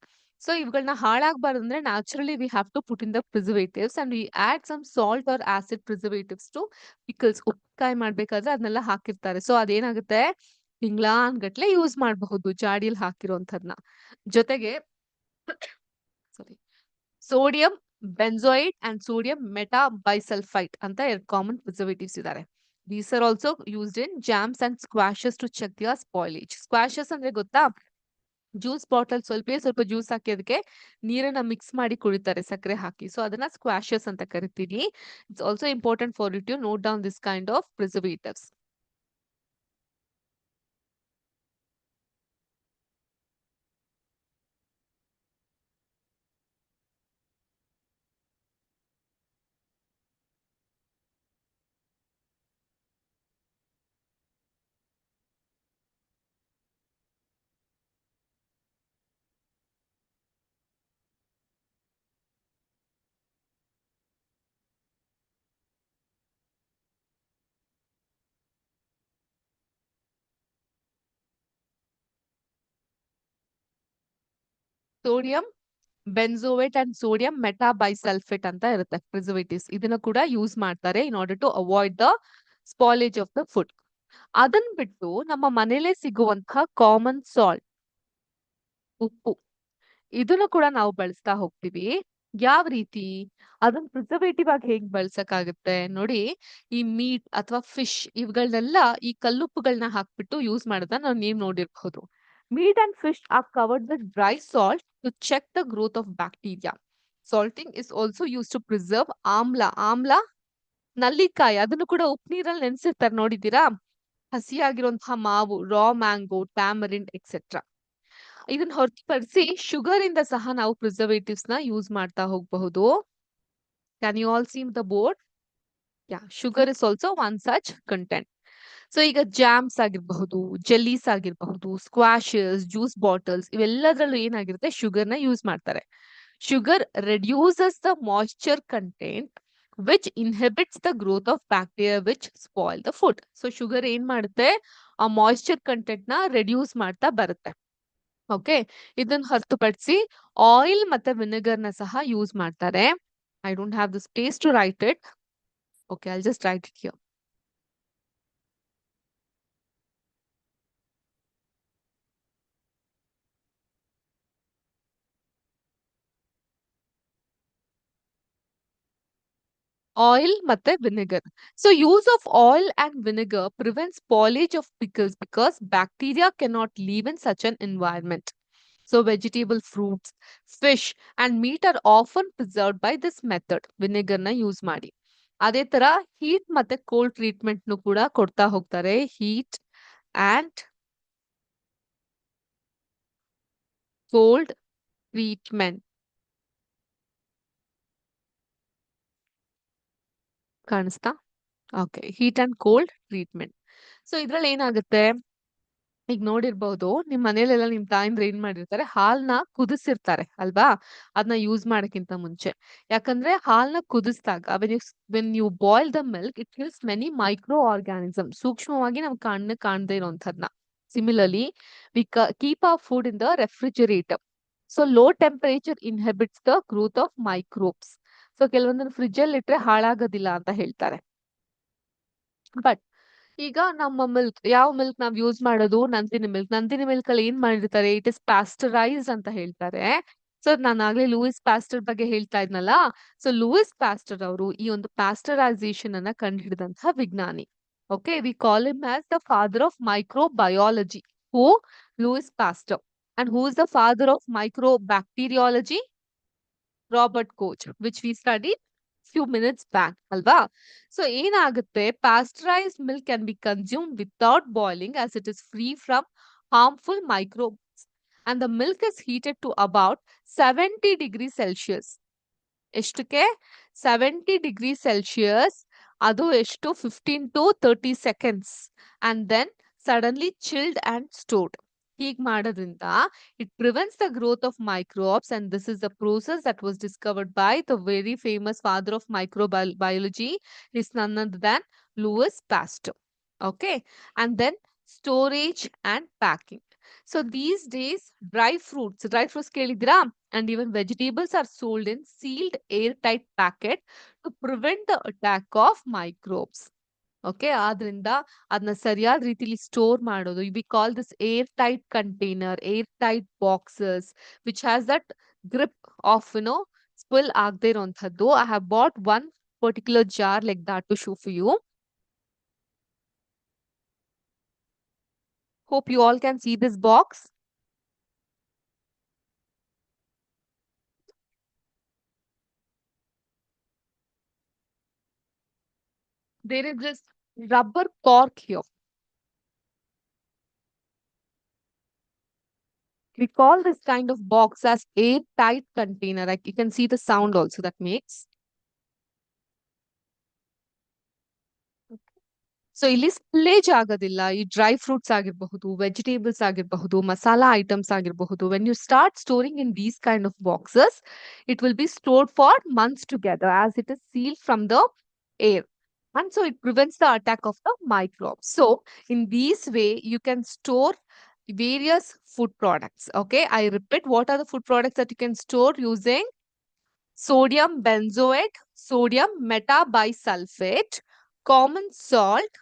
ಸೊ ಇವುಗಳನ್ನ ಹಾಳಾಗಬಾರ್ದು ಅಂದ್ರೆ naturally we have to put in the preservatives and we add some salt or acid preservatives to pickles. ಉಪ್ಪಿನಕಾಯಿ ಮಾಡ್ಬೇಕಾದ್ರೆ ಅದನ್ನೆಲ್ಲ ಹಾಕಿರ್ತಾರೆ. ಸೊ ಅದೇನಾಗುತ್ತೆ, ತಿಂಗ್ಳಾನ್ಗಟ್ಲೆ ಯೂಸ್ ಮಾಡಬಹುದು ಜಾಡಿಯಲ್ಲಿ ಹಾಕಿರೋಂಥದ್ನ. ಜೊತೆಗೆ sorry, sodium benzoate and sodium metabisulphite ಅಂತ 2 ಕಾಮನ್ ಪ್ರಿಸರ್ವೇಟಿವ್ಸ್ ಇದಾರೆ. These are also used in jams and squashes to check their spoilage. Squashes ಅಂದ್ರೆ ಗೊತ್ತಾ? ಜ್ಯೂಸ್ ಬಾಟಲ್ ಸ್ವಲ್ಪ ಜ್ಯೂಸ್ ಹಾಕಿ ಅದಕ್ಕೆ ನೀರನ್ನ ಮಿಕ್ಸ್ ಮಾಡಿ ಕುಡಿತಾರೆ ಸಕ್ಕರೆ ಹಾಕಿ. ಸೊ ಅದನ್ನ ಸ್ಕ್ವಾಶಸ್ ಅಂತ ಕರಿತೀವಿ. It's also important for you to note down this kind of preservatives. Sodium benzoate and sodium metabisulphate ಅಂತ ಇರುತ್ತೆ ಪ್ರಿಸರ್ವೇಟಿವ್ಸ್. ಇದನ್ನ ಕೂಡ ಯೂಸ್ ಮಾಡ್ತಾರೆ in order to avoid the spoilage of the food. ಅದನ್ ಬಿಟ್ಟು ನಮ್ಮ ಮನೇಲೆ ಸಿಗುವಂತಹ ಕಾಮನ್ ಸಾಲ್ಟ್, ಉಪ್ಪು, ಇದನ್ನು ಕೂಡ ನಾವು ಬಳಸ್ತಾ ಹೋಗ್ತೀವಿ. ಯಾವ ರೀತಿ? ಅದನ್ನ ಪ್ರಿಸರ್ವೇಟಿವ್ ಆಗಿ ಹೇಗ್ ಬಳಸಕ್ಕಾಗುತ್ತೆ ನೋಡಿ. ಈ ಮೀಟ್ ಅಥವಾ ಫಿಶ್ ಇವುಗಳನ್ನೆಲ್ಲ ಈ ಕಲ್ಲುಪ್ಪುಗಳನ್ನ ಹಾಕ್ಬಿಟ್ಟು ಯೂಸ್ ಮಾಡೋದನ್ನ ನೀವ್ ನೋಡಿರ್ಬಹುದು. Meat and fish are covered with dry salt to check the growth of bacteria. Salting is also use to preserve amla. Amla ನಲ್ಲಿಕಾಯಿ, ಅದನ್ನು ಕೂಡ ಉಪ್ಪು ನೀರಲ್ಲಿ ನೆನ್ಸಿರ್ತಾರೆ ನೋಡಿದೀರಾ? ಹಸಿಯಾಗಿರುವಂತಹ ಮಾವು, ರಾ ಮ್ಯಾಂಗೋ, ಟ್ಯಾಮರಿನ್ ಎಕ್ಸೆಟ್ರಾ. ಇದನ್ನ ಹೊರತುಪಡಿಸಿ ಶುಗರ್ ಇಂದ ಸಹ ನಾವು ಪ್ರಿಸರ್ವೇಟಿವ್ಸ್ ನ ಯೂಸ್ ಮಾಡ್ತಾ ಹೋಗಬಹುದು. Can you all see the board? Yeah, sugar is also one such content. So ಈಗ ಜಾಮ್ಸ್ ಆಗಿರಬಹುದು, ಜೆಲ್ಲೀಸ್ ಆಗಿರಬಹುದು, ಸ್ಕ್ವಾಶಸ್, ಜ್ಯೂಸ್ ಬಾಟಲ್ಸ್, ಇವೆಲ್ಲದರಲ್ಲೂ ಏನಾಗಿರುತ್ತೆ, ಶುಗರ್ ನ ಯೂಸ್ ಮಾಡ್ತಾರೆ. Sugar reduces the moisture content which inhibits the growth of bacteria which spoil the food. So sugar ಏನ್ ಮಾಡುತ್ತೆ, ಆ moisture content ನ ರೆಡ್ಯೂಸ್ ಮಾಡ್ತಾ ಬರುತ್ತೆ. ಓಕೆ, ಇದನ್ನ ಹೊರತುಪಡಿಸಿ ಆಯಿಲ್ ಮತ್ತೆ ವಿನೆಗರ್ ನ ಸಹ ಯೂಸ್ ಮಾಡ್ತಾರೆ. I don't have the space to write it. Okay, I'll just write it here. Oil ಮತ್ತೆ vinegar. So use of oil and vinegar prevents spoilage of pickles because bacteria cannot live in such an environment. So vegetable, fruits, fish and meat are often preserved by this method. Vinegar ನ use ಮಾಡಿ. ಅದೇ ತರ heat ಮತ್ತೆ cold treatment ನು ಕೂಡ ಕೊಡ್ತಾ ಹೋಗ್ತಾರೆ. Heat and cold treatment ಕಾಣಿಸ್ತಾ? Okay, heat and cold treatment. So ಇದ್ರಲ್ಲಿ ಏನಾಗುತ್ತೆ, ಈಗ ನೋಡಿರ್ಬಹುದು ನಿಮ್ ಮನೇಲೆಲ್ಲ ನಿಮ್ ತಾಯಂದ್ರ ಏನ್ ಮಾಡಿರ್ತಾರೆ, ಹಾಲ್ನ ಕುದಿಸಿರ್ತಾರೆ ಅಲ್ವಾ, ಅದನ್ನ ಯೂಸ್ ಮಾಡಕ್ಕಿಂತ ಮುಂಚೆ. ಯಾಕಂದ್ರೆ ಹಾಲ್ನ ಕುದಿಸಿದಾಗ when you boil the milk it kills many micro organism, ಸೂಕ್ಷ್ಮವಾಗಿ ನಾವು ಕಣ್ಣು ಕಾಣದೇ ಇರೋಂಥದ್ನ. Similarly we keep our food in the refrigerator. So low temperature inhibits the growth of microbes. So ಕೆಲವೊಂದನ್ನು ಫ್ರಿಜ್ ಅಲ್ಲಿ ಇಟ್ರೆ ಹಾಳಾಗೋದಿಲ್ಲ ಅಂತ ಹೇಳ್ತಾರೆ. ಬಟ್ ಈಗ ನಮ್ಮ ಮಿಲ್ಕ್, ಯಾವ ಮಿಲ್ಕ್ ನಾವ್ ಯೂಸ್ ಮಾಡೋದು, ನಂದಿನಿ ಮಿಲ್ಕ್. ನಂದಿನಿ ಮಿಲ್ಕ್ ಅಲ್ಲಿ ಏನ್ ಮಾಡಿರ್ತಾರೆ, ಇಟ್ ಇಸ್ ಪ್ಯಾಸ್ಟರೈಸ್ ಅಂತ ಹೇಳ್ತಾರೆ. ಸೊ ನಾನು ಆಗ್ಲೇ ಲೂಯಿಸ್ ಪ್ಯಾಸ್ಟರ್ ಬಗ್ಗೆ ಹೇಳ್ತಾ ಇದ್ನಲ್ಲ. ಸೊ ಲೂಯಿಸ್ ಪ್ಯಾಸ್ಟರ್ ಅವರು ಈ ಒಂದು ಪ್ಯಾಸ್ಟರೈಸೇಷನ್ ಅನ್ನ ಕಂಡುಹಿಡಿದಂತಹ ವಿಜ್ಞಾನಿ. Okay, we call him as the father of microbiology. Who? Louis Pasteur. And who is the father of microbacteriology? Robert Koch, which we study few minutes back ಅಲ್ವಾ. ಸೊ ಏನಾಗುತ್ತೆ, pasteurized milk can be consumed without boiling as it is free from harmful microbes and the milk is heated to about 70 degrees Celsius. ಎಷ್ಟಕ್ಕೆ? 70 degree Celsius. ಅದು ಎಷ್ಟು? 15 to 30 seconds and then suddenly chilled and stored. ಹೀಗ್ ಮಾಡೋದ್ರಿಂದ it prevents the growth of microbes and this is the process that was discovered by the very famous father of microbiology is none other than Louis Pasteur. Okay, and then storage and packing. So these days dry fruits ಕೇಳಿದ್ರಾ? And even vegetables are sold in sealed airtight packet to prevent the attack of microbes. Okay, ಆದ್ರಿಂದ ಅದನ್ನ ಸರಿಯಾದ ರೀತಿಲಿ store ಮಾಡೋದು, we call this air tight container, air tight boxes which has that grip of spill ಆಗದೆ ಇರೋಂಥದ್ದು. I have bought one particular jar like that to show for you. Hope you all can see this box. There is this rubber cork here. We call this kind of box as airtight container. Like you can see the sound also that makes. So ಇಲ್ಲಿ spillage ಆಗೋದಿಲ್ಲ. ಈ dry fruits ಆಗಿರಬಹುದು, vegetables ಆಗಿರಬಹುದು, masala items ಆಗಿರಬಹುದು. When you start storing in these kind of boxes it will be stored for months together as it is sealed from the air. And so it prevents the attack of the microbes. So in this way, you can store various food products. Okay, I repeat, what are the food products that you can store using sodium benzoate, sodium metabisulfate, common salt,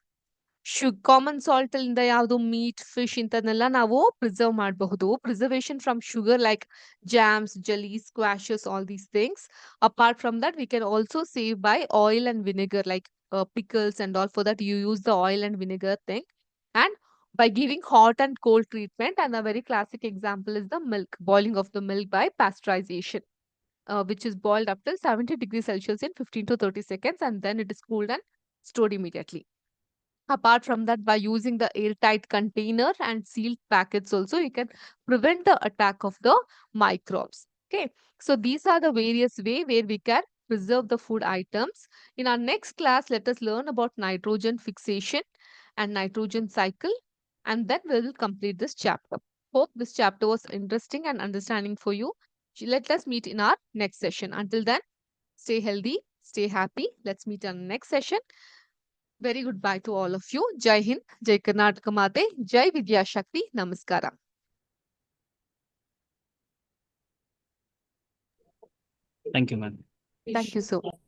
common salt ಇಂದ ಯಾವುದು meet fish ಇಂಥದನ್ನೆಲ್ಲ ನಾವು preserve ಮಾಡಬಹುದು preservation from sugar like jams, jellies, squashes, all these things. Apart from that, we can also save by oil and vinegar like pickles and all. For that you use the oil and vinegar thing, and by giving hot and cold treatment. And a very classic example is the milk, boiling of the milk by pasteurization, which is boiled up till 70 degrees Celsius in 15 to 30 seconds, and then it is cooled and stored immediately. Apart from that, by using the airtight container and sealed packets also, you can prevent the attack of the microbes. Okay, so these are the various way where we can preserve the food items. In our next class, let us learn about nitrogen fixation and nitrogen cycle, and then we will complete this chapter. Hope this chapter was interesting and understanding for you. Let us meet in our next session. Until then, stay healthy, stay happy. Let's meet in the next session. Very goodbye to all of you. Jai Hind, Jai Karnataka Mate, Jai Vidya Shakti, Namaskara. Thank you, ma'am. Thank you so much.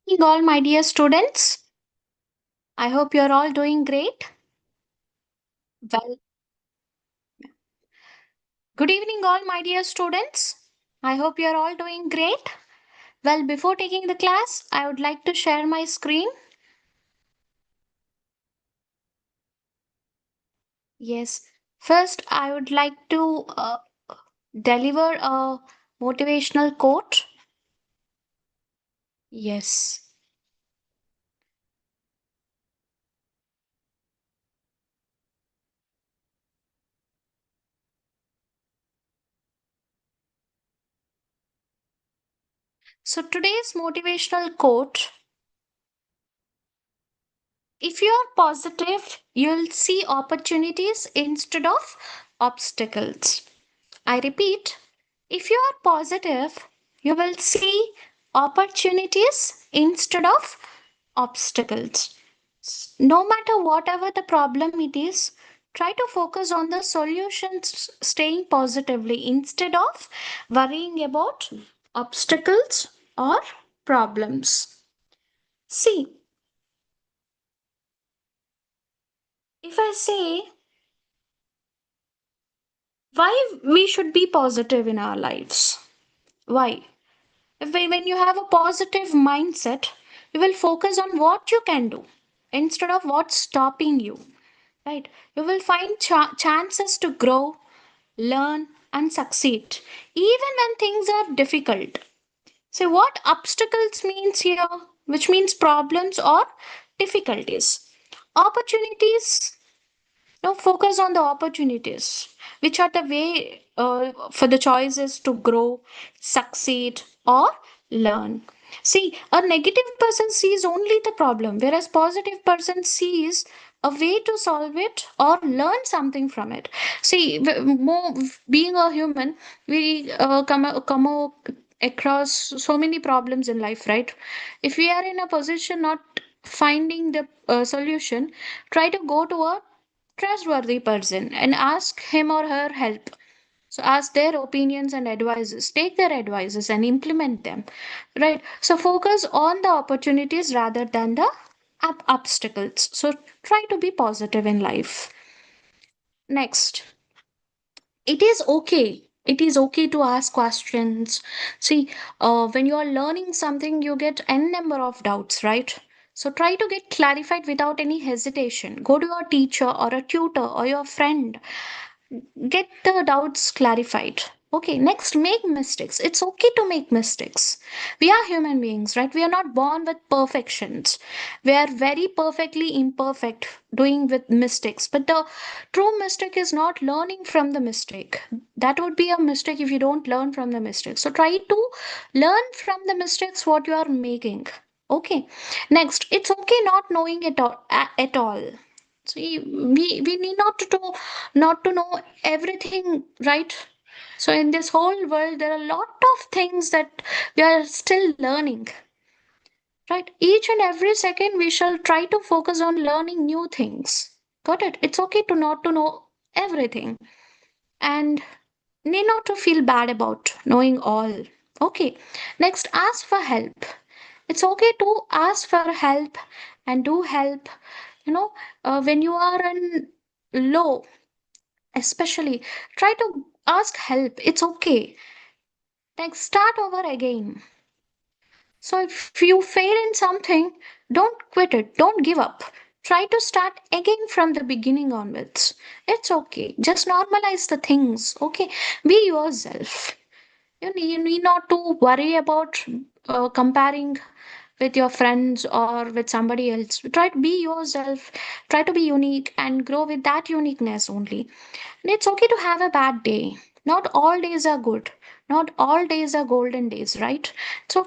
Evening, all my dear students. I hope you're all doing great. Well, good evening, all my dear students. I hope you're all doing great. Well, before taking the class, I would like to share my screen. Yes, first, I would like to deliver a motivational quote. Yes. So, today's motivational quote: if you are positive, you'll see opportunities instead of obstacles. I repeat, if you are positive, you will see opportunities instead of obstacles. No matter whatever the problem it is, try to focus on the solutions, staying positively instead of worrying about obstacles or problems. See, if I say why we should be positive in our lives, why? When you have a positive mindset, you will focus on what you can do instead of what's stopping you, right? You will find chances to grow, learn, and succeed, even when things are difficult. So, what obstacles means here, which means problems or difficulties? Opportunities. Now focus on the opportunities, which are the way for the choices to grow, succeed, or learn. See, a negative person sees only the problem, whereas positive person sees a way to solve it or learn something from it. See, more being a human, we come across so many problems in life, right? If we are in a position not finding the solution, try to go to a trustworthy person and ask him or her help. So ask their opinions and advices, take their advices and implement them, right? So focus on the opportunities rather than the obstacles. So try to be positive in life. Next, it is okay to ask questions. See, when you are learning something, you get n number of doubts, right? So try to get clarified without any hesitation. Go to your teacher or a tutor or your friend, get the doubts clarified. Okay, next, make mistakes. It's okay to make mistakes. We are human beings, right? We are not born with perfections. We are very perfectly imperfect doing with mistakes. But the true mistake is not learning from the mistake. That would be a mistake if you don't learn from the mistake. So try to learn from the mistakes what you are making. Okay, next, it's okay not knowing it all, at all. See, we need not to know everything, right? So in this whole world, there are a lot of things that we are still learning, right? Each and every second, we shall try to focus on learning new things. Got it? It's okay to not to know everything, and need not to feel bad about knowing all. Okay. Next, ask for help. It's okay to ask for help and do help. You know, when you are in low, especially, try to ask help. It's okay. Like, start over again. So if you fail in something, don't quit it, don't give up. Try to start again from the beginning onwards. It's okay. Just normalize the things. Okay, be yourself. You need not to worry about comparing with your friends or with somebody else. Try to be yourself, try to be unique and grow with that uniqueness only. And it's okay to have a bad day. Not all days are good. Not all days are golden days, right?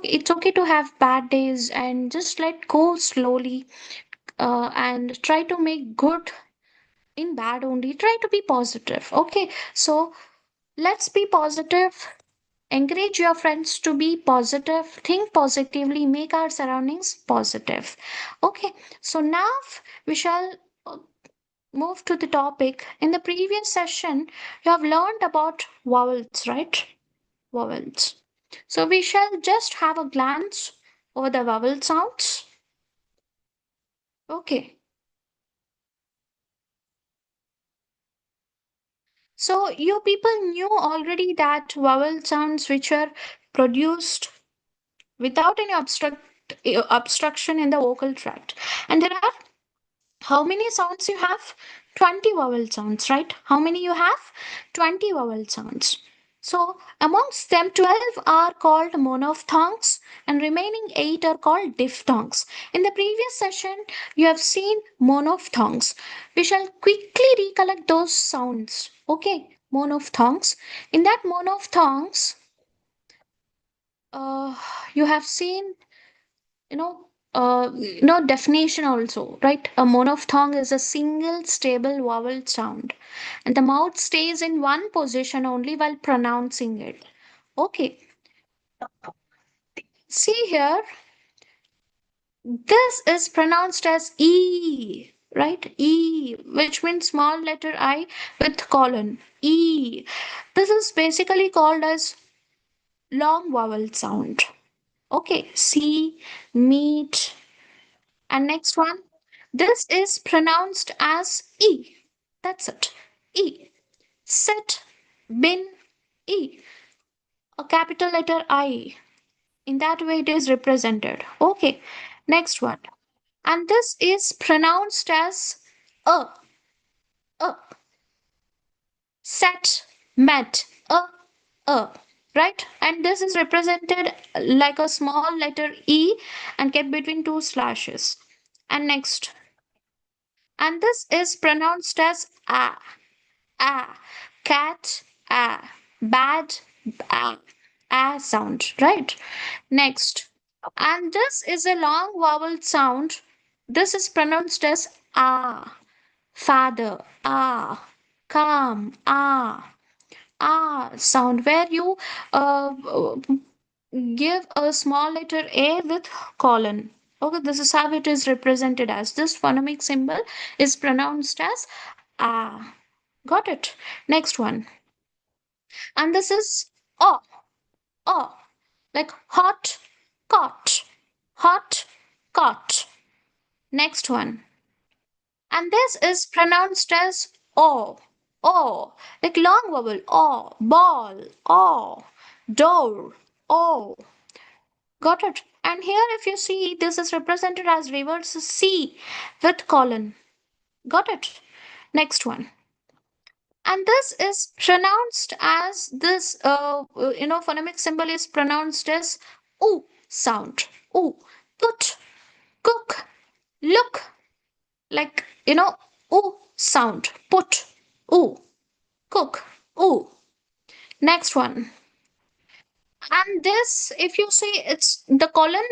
It's okay to have bad days and just let go slowly, and try to make good in bad only. Try to be positive. Okay, so let's be positive. Encourage your friends to be positive, think positively, make our surroundings positive. Okay, so now we shall move to the topic. In the previous session, you have learned about vowels, right? Vowels. So we shall just have a glance over the vowel sounds? Okay. So you people knew already that vowel sounds which are produced without any obstruction in the vocal tract. And there are how many sounds you have? 20 vowel sounds, right? How many you have? 20 vowel sounds. So amongst them, 12 are called monophthongs and remaining 8 are called diphthongs. In the previous session, you have seen monophthongs. We shall quickly recollect those sounds. Okay, monophthongs. In that monophthongs, uh, you have seen definition also, right? A monophthong is a single stable vowel sound, and the mouth stays in one position only while pronouncing it. Okay, see here, this is pronounced as E, right? E, which means small letter I with colon. E. This is basically called as long vowel sound. Okay, see, meet, and next one, this is pronounced as E. That's it. E. Sit, bin, E. A capital letter I. In that way, it is represented. Okay. Next one. And this is pronounced as A. A. Set, met, A. Right? And this is represented like a small letter E and kept between two slashes. And next. And this is pronounced as A. A. Cat, A. Bad, A sound, right? Next. And this is a long vowel sound. This is pronounced as A. Father, A. Calm, A. A sound where you give a small letter A with colon. Okay, this is how it is represented as. This phonemic symbol is pronounced as A. Got it? Next one. And this is O. O. Like hot, cot. Hot, cot. Next one. And this is pronounced as O. O. Like long vowel. O. Ball. O. Door. O. Got it? And here, if you see, this is represented as reverse C with colon. Got it? Next one. And this is pronounced as this phonemic symbol is pronounced as oo sound. Oo. Put, cook, look, like oo sound. Put, oo, cook, oo. Next one. And this, if you see, it's the colon,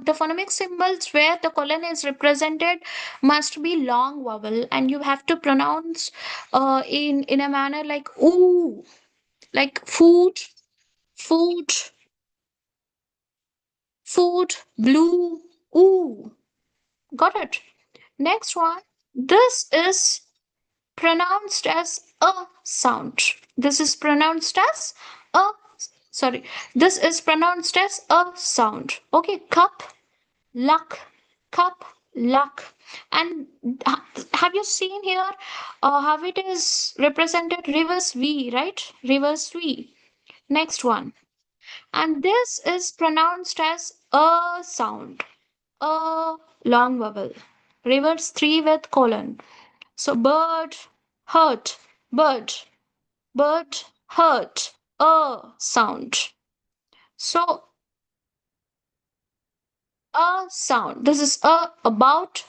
the phonemic symbols where the colon is represented must be long vowel, and you have to pronounce in a manner like ooh, like food, food, food, blue, ooh. Got it? Next one. This is pronounced as a sound. This is pronounced as a, sorry, this is pronounced as a sound. Okay, cup, luck, cup, luck. And have you seen here how it is represented? Reverse V, right? Reverse V. Next one. And this is pronounced as a sound. A long vowel. Reverse 3 with colon. So bird, hurt, bird, bird, hurt, a sound. So a sound. This is a about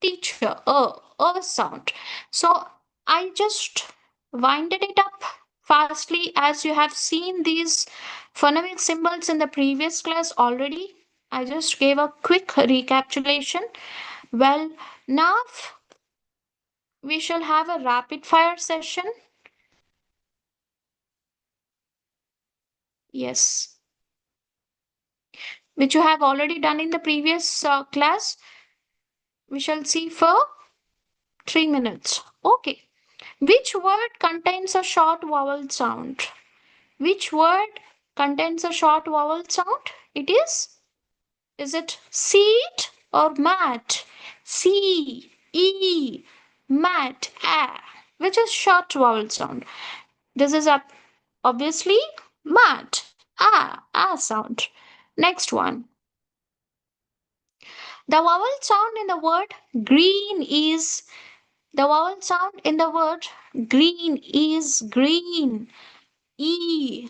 teacher, a sound. So I just winded it up fastly as you have seen these phonemic symbols in the previous class already. I just gave a quick recapitulation. Well, now we shall have a rapid fire session. Yes, which you have already done in the previous class. We shall see for 3 minutes. Okay. Which word contains a short vowel sound? Which word contains a short vowel sound? It is Is it seat or mat? C, E, mat, a, which is short vowel sound. This is obviously mat, a sound. Next one. The vowel sound in the word green is, the vowel sound in the word green is green, E.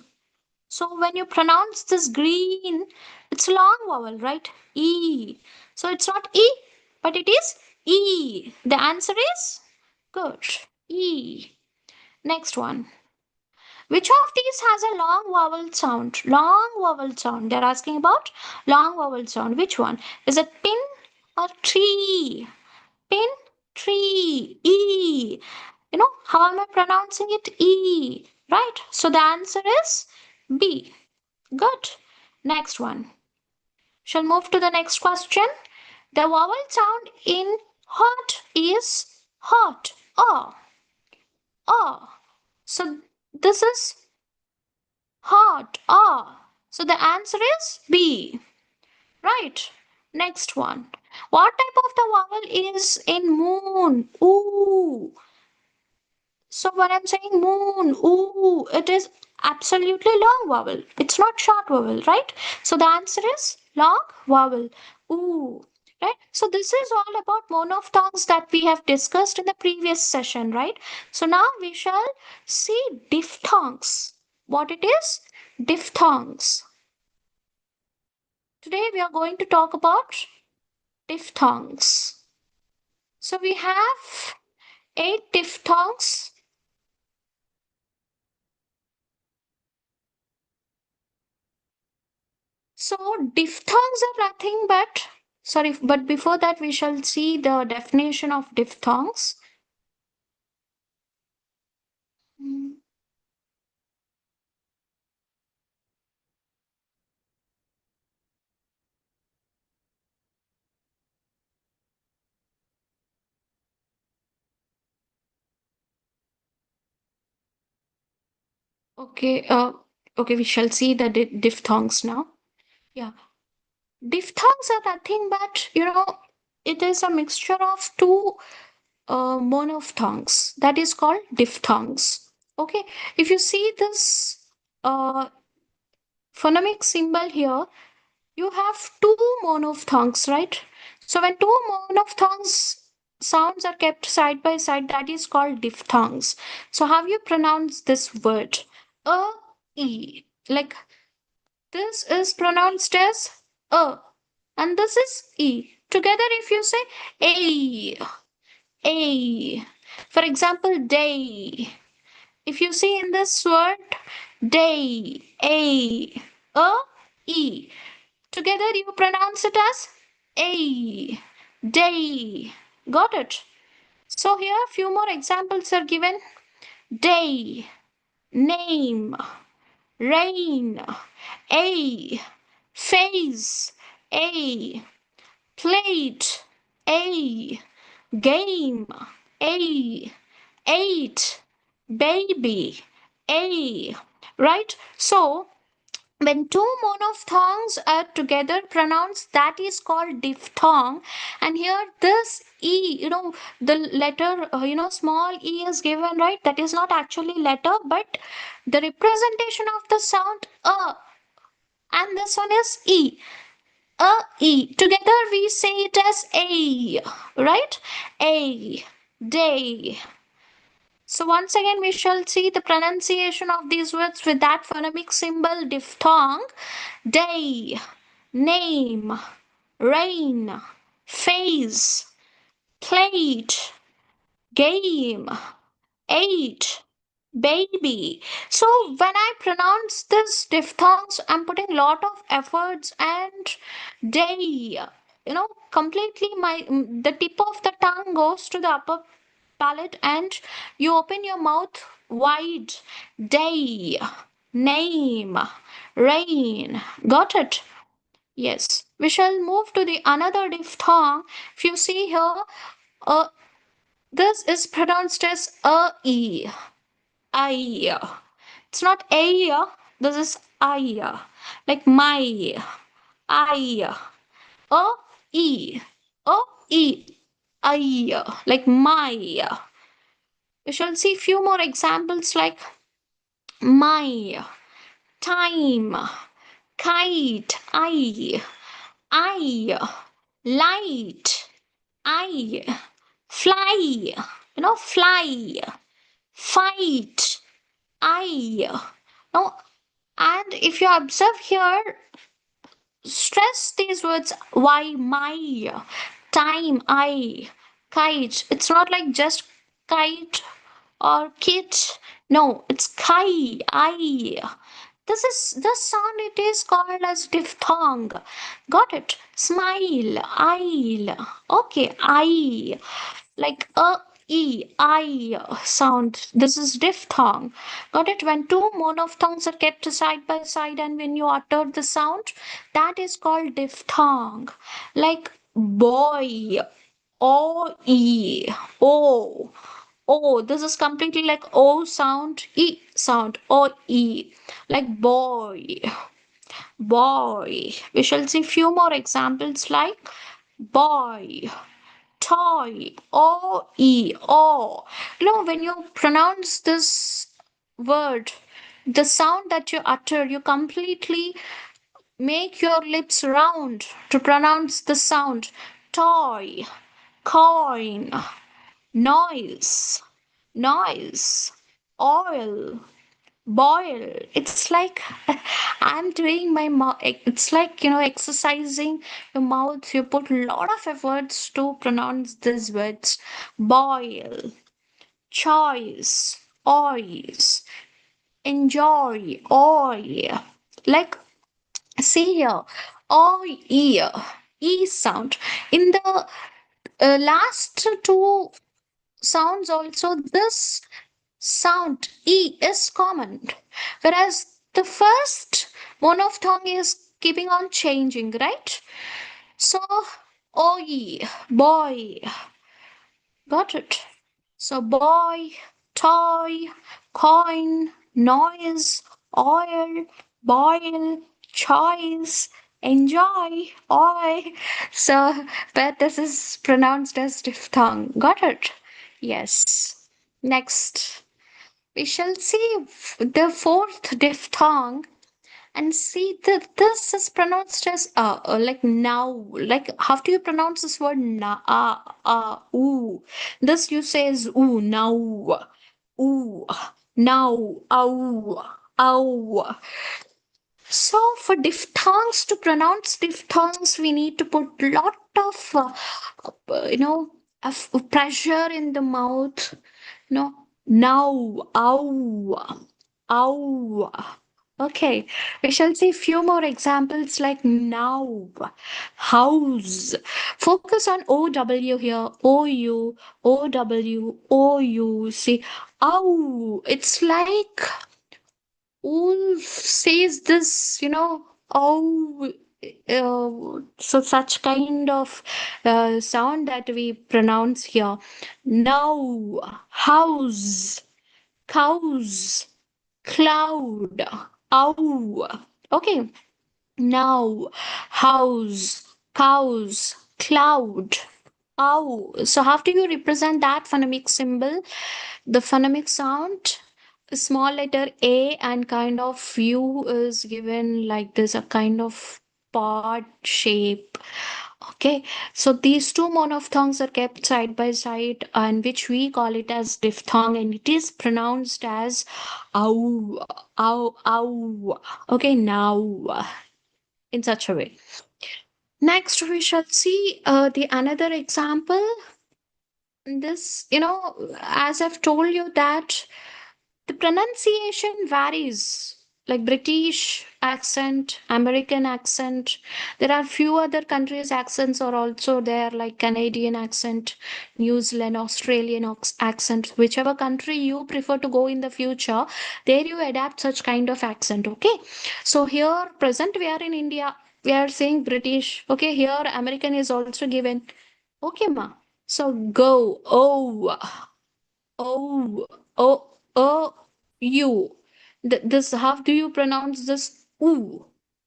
So when you pronounce this green, it's a long vowel, right? E. So it's not E, but it is E. The answer is good. E. Next one. Which of these has a long vowel sound? Long vowel sound. They're asking about long vowel sound. Which one? Is it pin or tree? Pin, tree, E. You know, how am I pronouncing it? E. Right? So the answer is B. Good. Next one. Shall move to the next question. The vowel sound in hot is hot. Oh, oh. So this is hot. Oh. So the answer is B. Right. Next one. What type of the vowel is in moon? Ooh. So when I'm saying moon, ooh, it is absolutely long vowel. It's not short vowel, right? So the answer is long vowel. Ooh. Right? So this is all about monophthongs that we have discussed in the previous session, right? So now we shall see diphthongs. What it is? Diphthongs. Today we are going to talk about diphthongs. So we have 8 diphthongs. So diphthongs are nothing but, sorry, but before that we shall see the definition of diphthongs. Mm, Okay, okay, we shall see the diphthongs now. Yeah, diphthongs are nothing but, it is a mixture of two monophthongs that is called diphthongs. Okay, if you see this phonemic symbol here, you have two monophthongs, right? So when two monophthongs sounds are kept side by side, that is called diphthongs. So how you pronounce this word? A, E. Like this is pronounced as A, and this is E. Together, if you say A. For example, day. If you see in this word, day, A, E. Together you pronounce it as A, day. Got it? So here a few more examples are given. Day, name, rain, A, face, A, plate, A, game, A, eight, baby, A. Right? So when two monophthongs are together pronounced, that is called diphthong. And here this E, the letter, small E is given, right? That is not actually letter, but the representation of the sound A. And this one is E. A, E. Together we say it as A, right? A, day. So once again, we shall see the pronunciation of these words with that phonemic symbol diphthong. Day, name, rain, face, plate, game, eight, baby. So when I pronounce this diphthongs, I'm putting a lot of efforts and day, completely the tip of the tongue goes to the upper palate and you open your mouth wide. Day, name, rain. Got it? Yes. We shall move to the another diphthong. If you see here, uh, this is pronounced as a e. I. It's not a. This is I. Like my. I. O E. O E. I. Like my. You shall see few more examples like my, time, kite, I, light, I, fly, fly, fight, I. Now, and if you observe here, stress these words. Why, my, time, I, kite. It's not like just kite or kit. No, it's kai, I. This sound, it is called as diphthong. Got it? Smile, I'll. Okay, I. Like a I sound. This is diphthong. Got it? When two monophthongs are kept side by side and when you utter the sound, that is called diphthong. Like boy, O E, O. Oh, this is completely like O sound, E sound, O E, like boy, boy. We shall see few more examples like boy, toy, O E, O. When you pronounce this word, the sound that you utter, you completely make your lips round to pronounce the sound. Toy, coin, noise, noise, oil, boil. It's like I'm doing my mouth. It's like, exercising your mouth. You put a lot of efforts to pronounce these words. Boil, choice, oils, enjoy, oil. Like, see here, o ear, e sound. In the last two sounds also, this sound E is common, whereas the first monophthong is keeping on changing, right? So, OE, boy, got it. So, boy, toy, coin, noise, oil, boil, choice, enjoy, oi. So, but this is pronounced as diphthong. Got it? Yes. Next, we shall see the fourth diphthong and see that this is pronounced as like now. Like, how do you pronounce this word na? Ooh. This you say is ooh, now. Ooh, now, ow, ow. So for diphthongs, to pronounce diphthongs, we need to put lot of of pressure in the mouth. Now, ow, ow. Okay, we shall see few more examples like now, house. Focus on OW here. OU, OW, OU. See, ow. It's like Wolf says this, oh, so such kind of sound that we pronounce here. Now, house, cows, cloud, ow. Okay, now, house, cows, cloud, ow. So, how do you represent that phonemic symbol? The phonemic sound, a small letter A and kind of U is given like this, a kind of pod shape. Okay, so these two monophthongs are kept side by side, and which we call it as diphthong, and it is pronounced as ow, ow, ow. Okay, now in such a way. Next, we shall see the another example. This, as I've told you that the pronunciation varies, like British accent, American accent. There are few other countries' accents are also there, like Canadian accent, New Zealand, Australian accent. Whichever country you prefer to go in the future, there you adapt such kind of accent. Okay, so here present we are in India. We are saying British. Okay, here American is also given. Okay, ma. So go. Oh. Oh, you. This, how do you pronounce this? Ooh.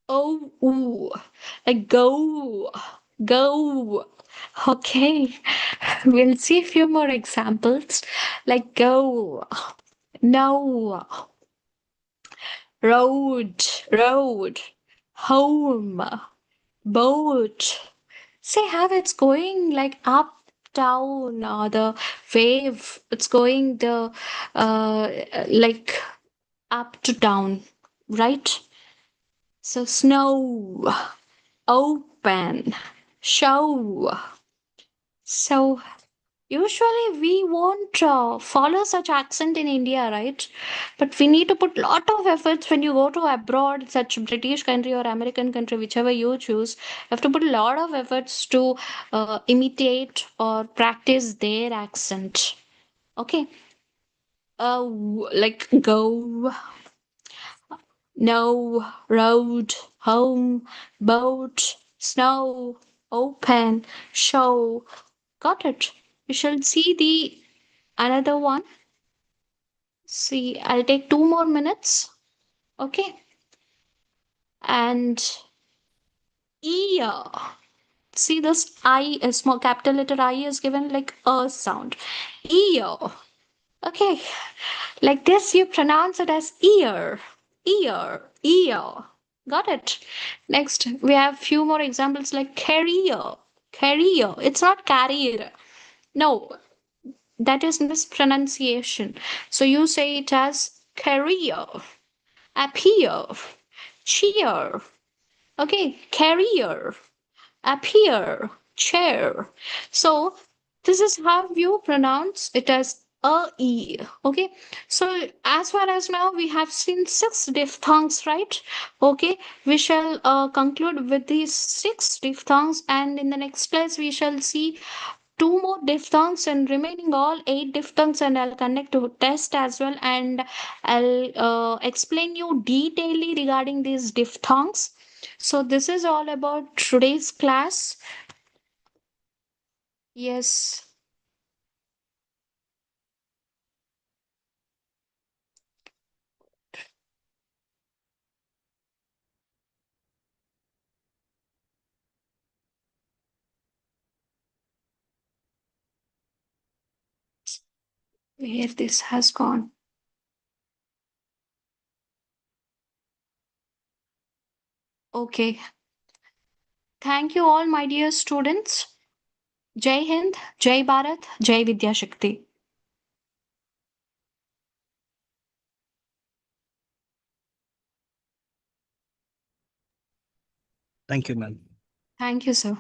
Oh, ooh. Like go. Go. Okay. We'll see a few more examples like go, no, road, road, home, boat. See how it's going like up, down, the wave. It's going the like up to down, right? So snow, open, show. So usually we won't follow such accent in India, right? But we need to put lot of efforts when you go to abroad, such British country or American country, whichever you choose. You have to put a lot of efforts to imitate or practice their accent. Okay. Like go, no, road, home, boat, snow, open, show. Got it. We shall see the another one. See, I'll take 2 more minutes. Okay. And ear. See this I, a small capital letter I is given like a sound. Ear. Okay. Like this, you pronounce it as ear. Ear. Ear. Got it. Next, we have few more examples like career. Career. It's not carrier. No, that is mispronunciation. So you say it as career, appear, cheer. Okay, career, appear, chair. So this is how you pronounce it as a e. Okay, so as far as now we have seen 6 diphthongs, right? Okay, we shall conclude with these 6 diphthongs, and in the next class we shall see 2 more diphthongs and remaining all 8 diphthongs, and I'll connect to test as well, and I'll explain you detailedly regarding these diphthongs. So this is all about today's class. Yes. Where this has gone. Okay. Thank you all, my dear students. Jai Hind, Jai Bharat, Jai Vidya Shakti. Thank you, ma'am. Thank you, sir.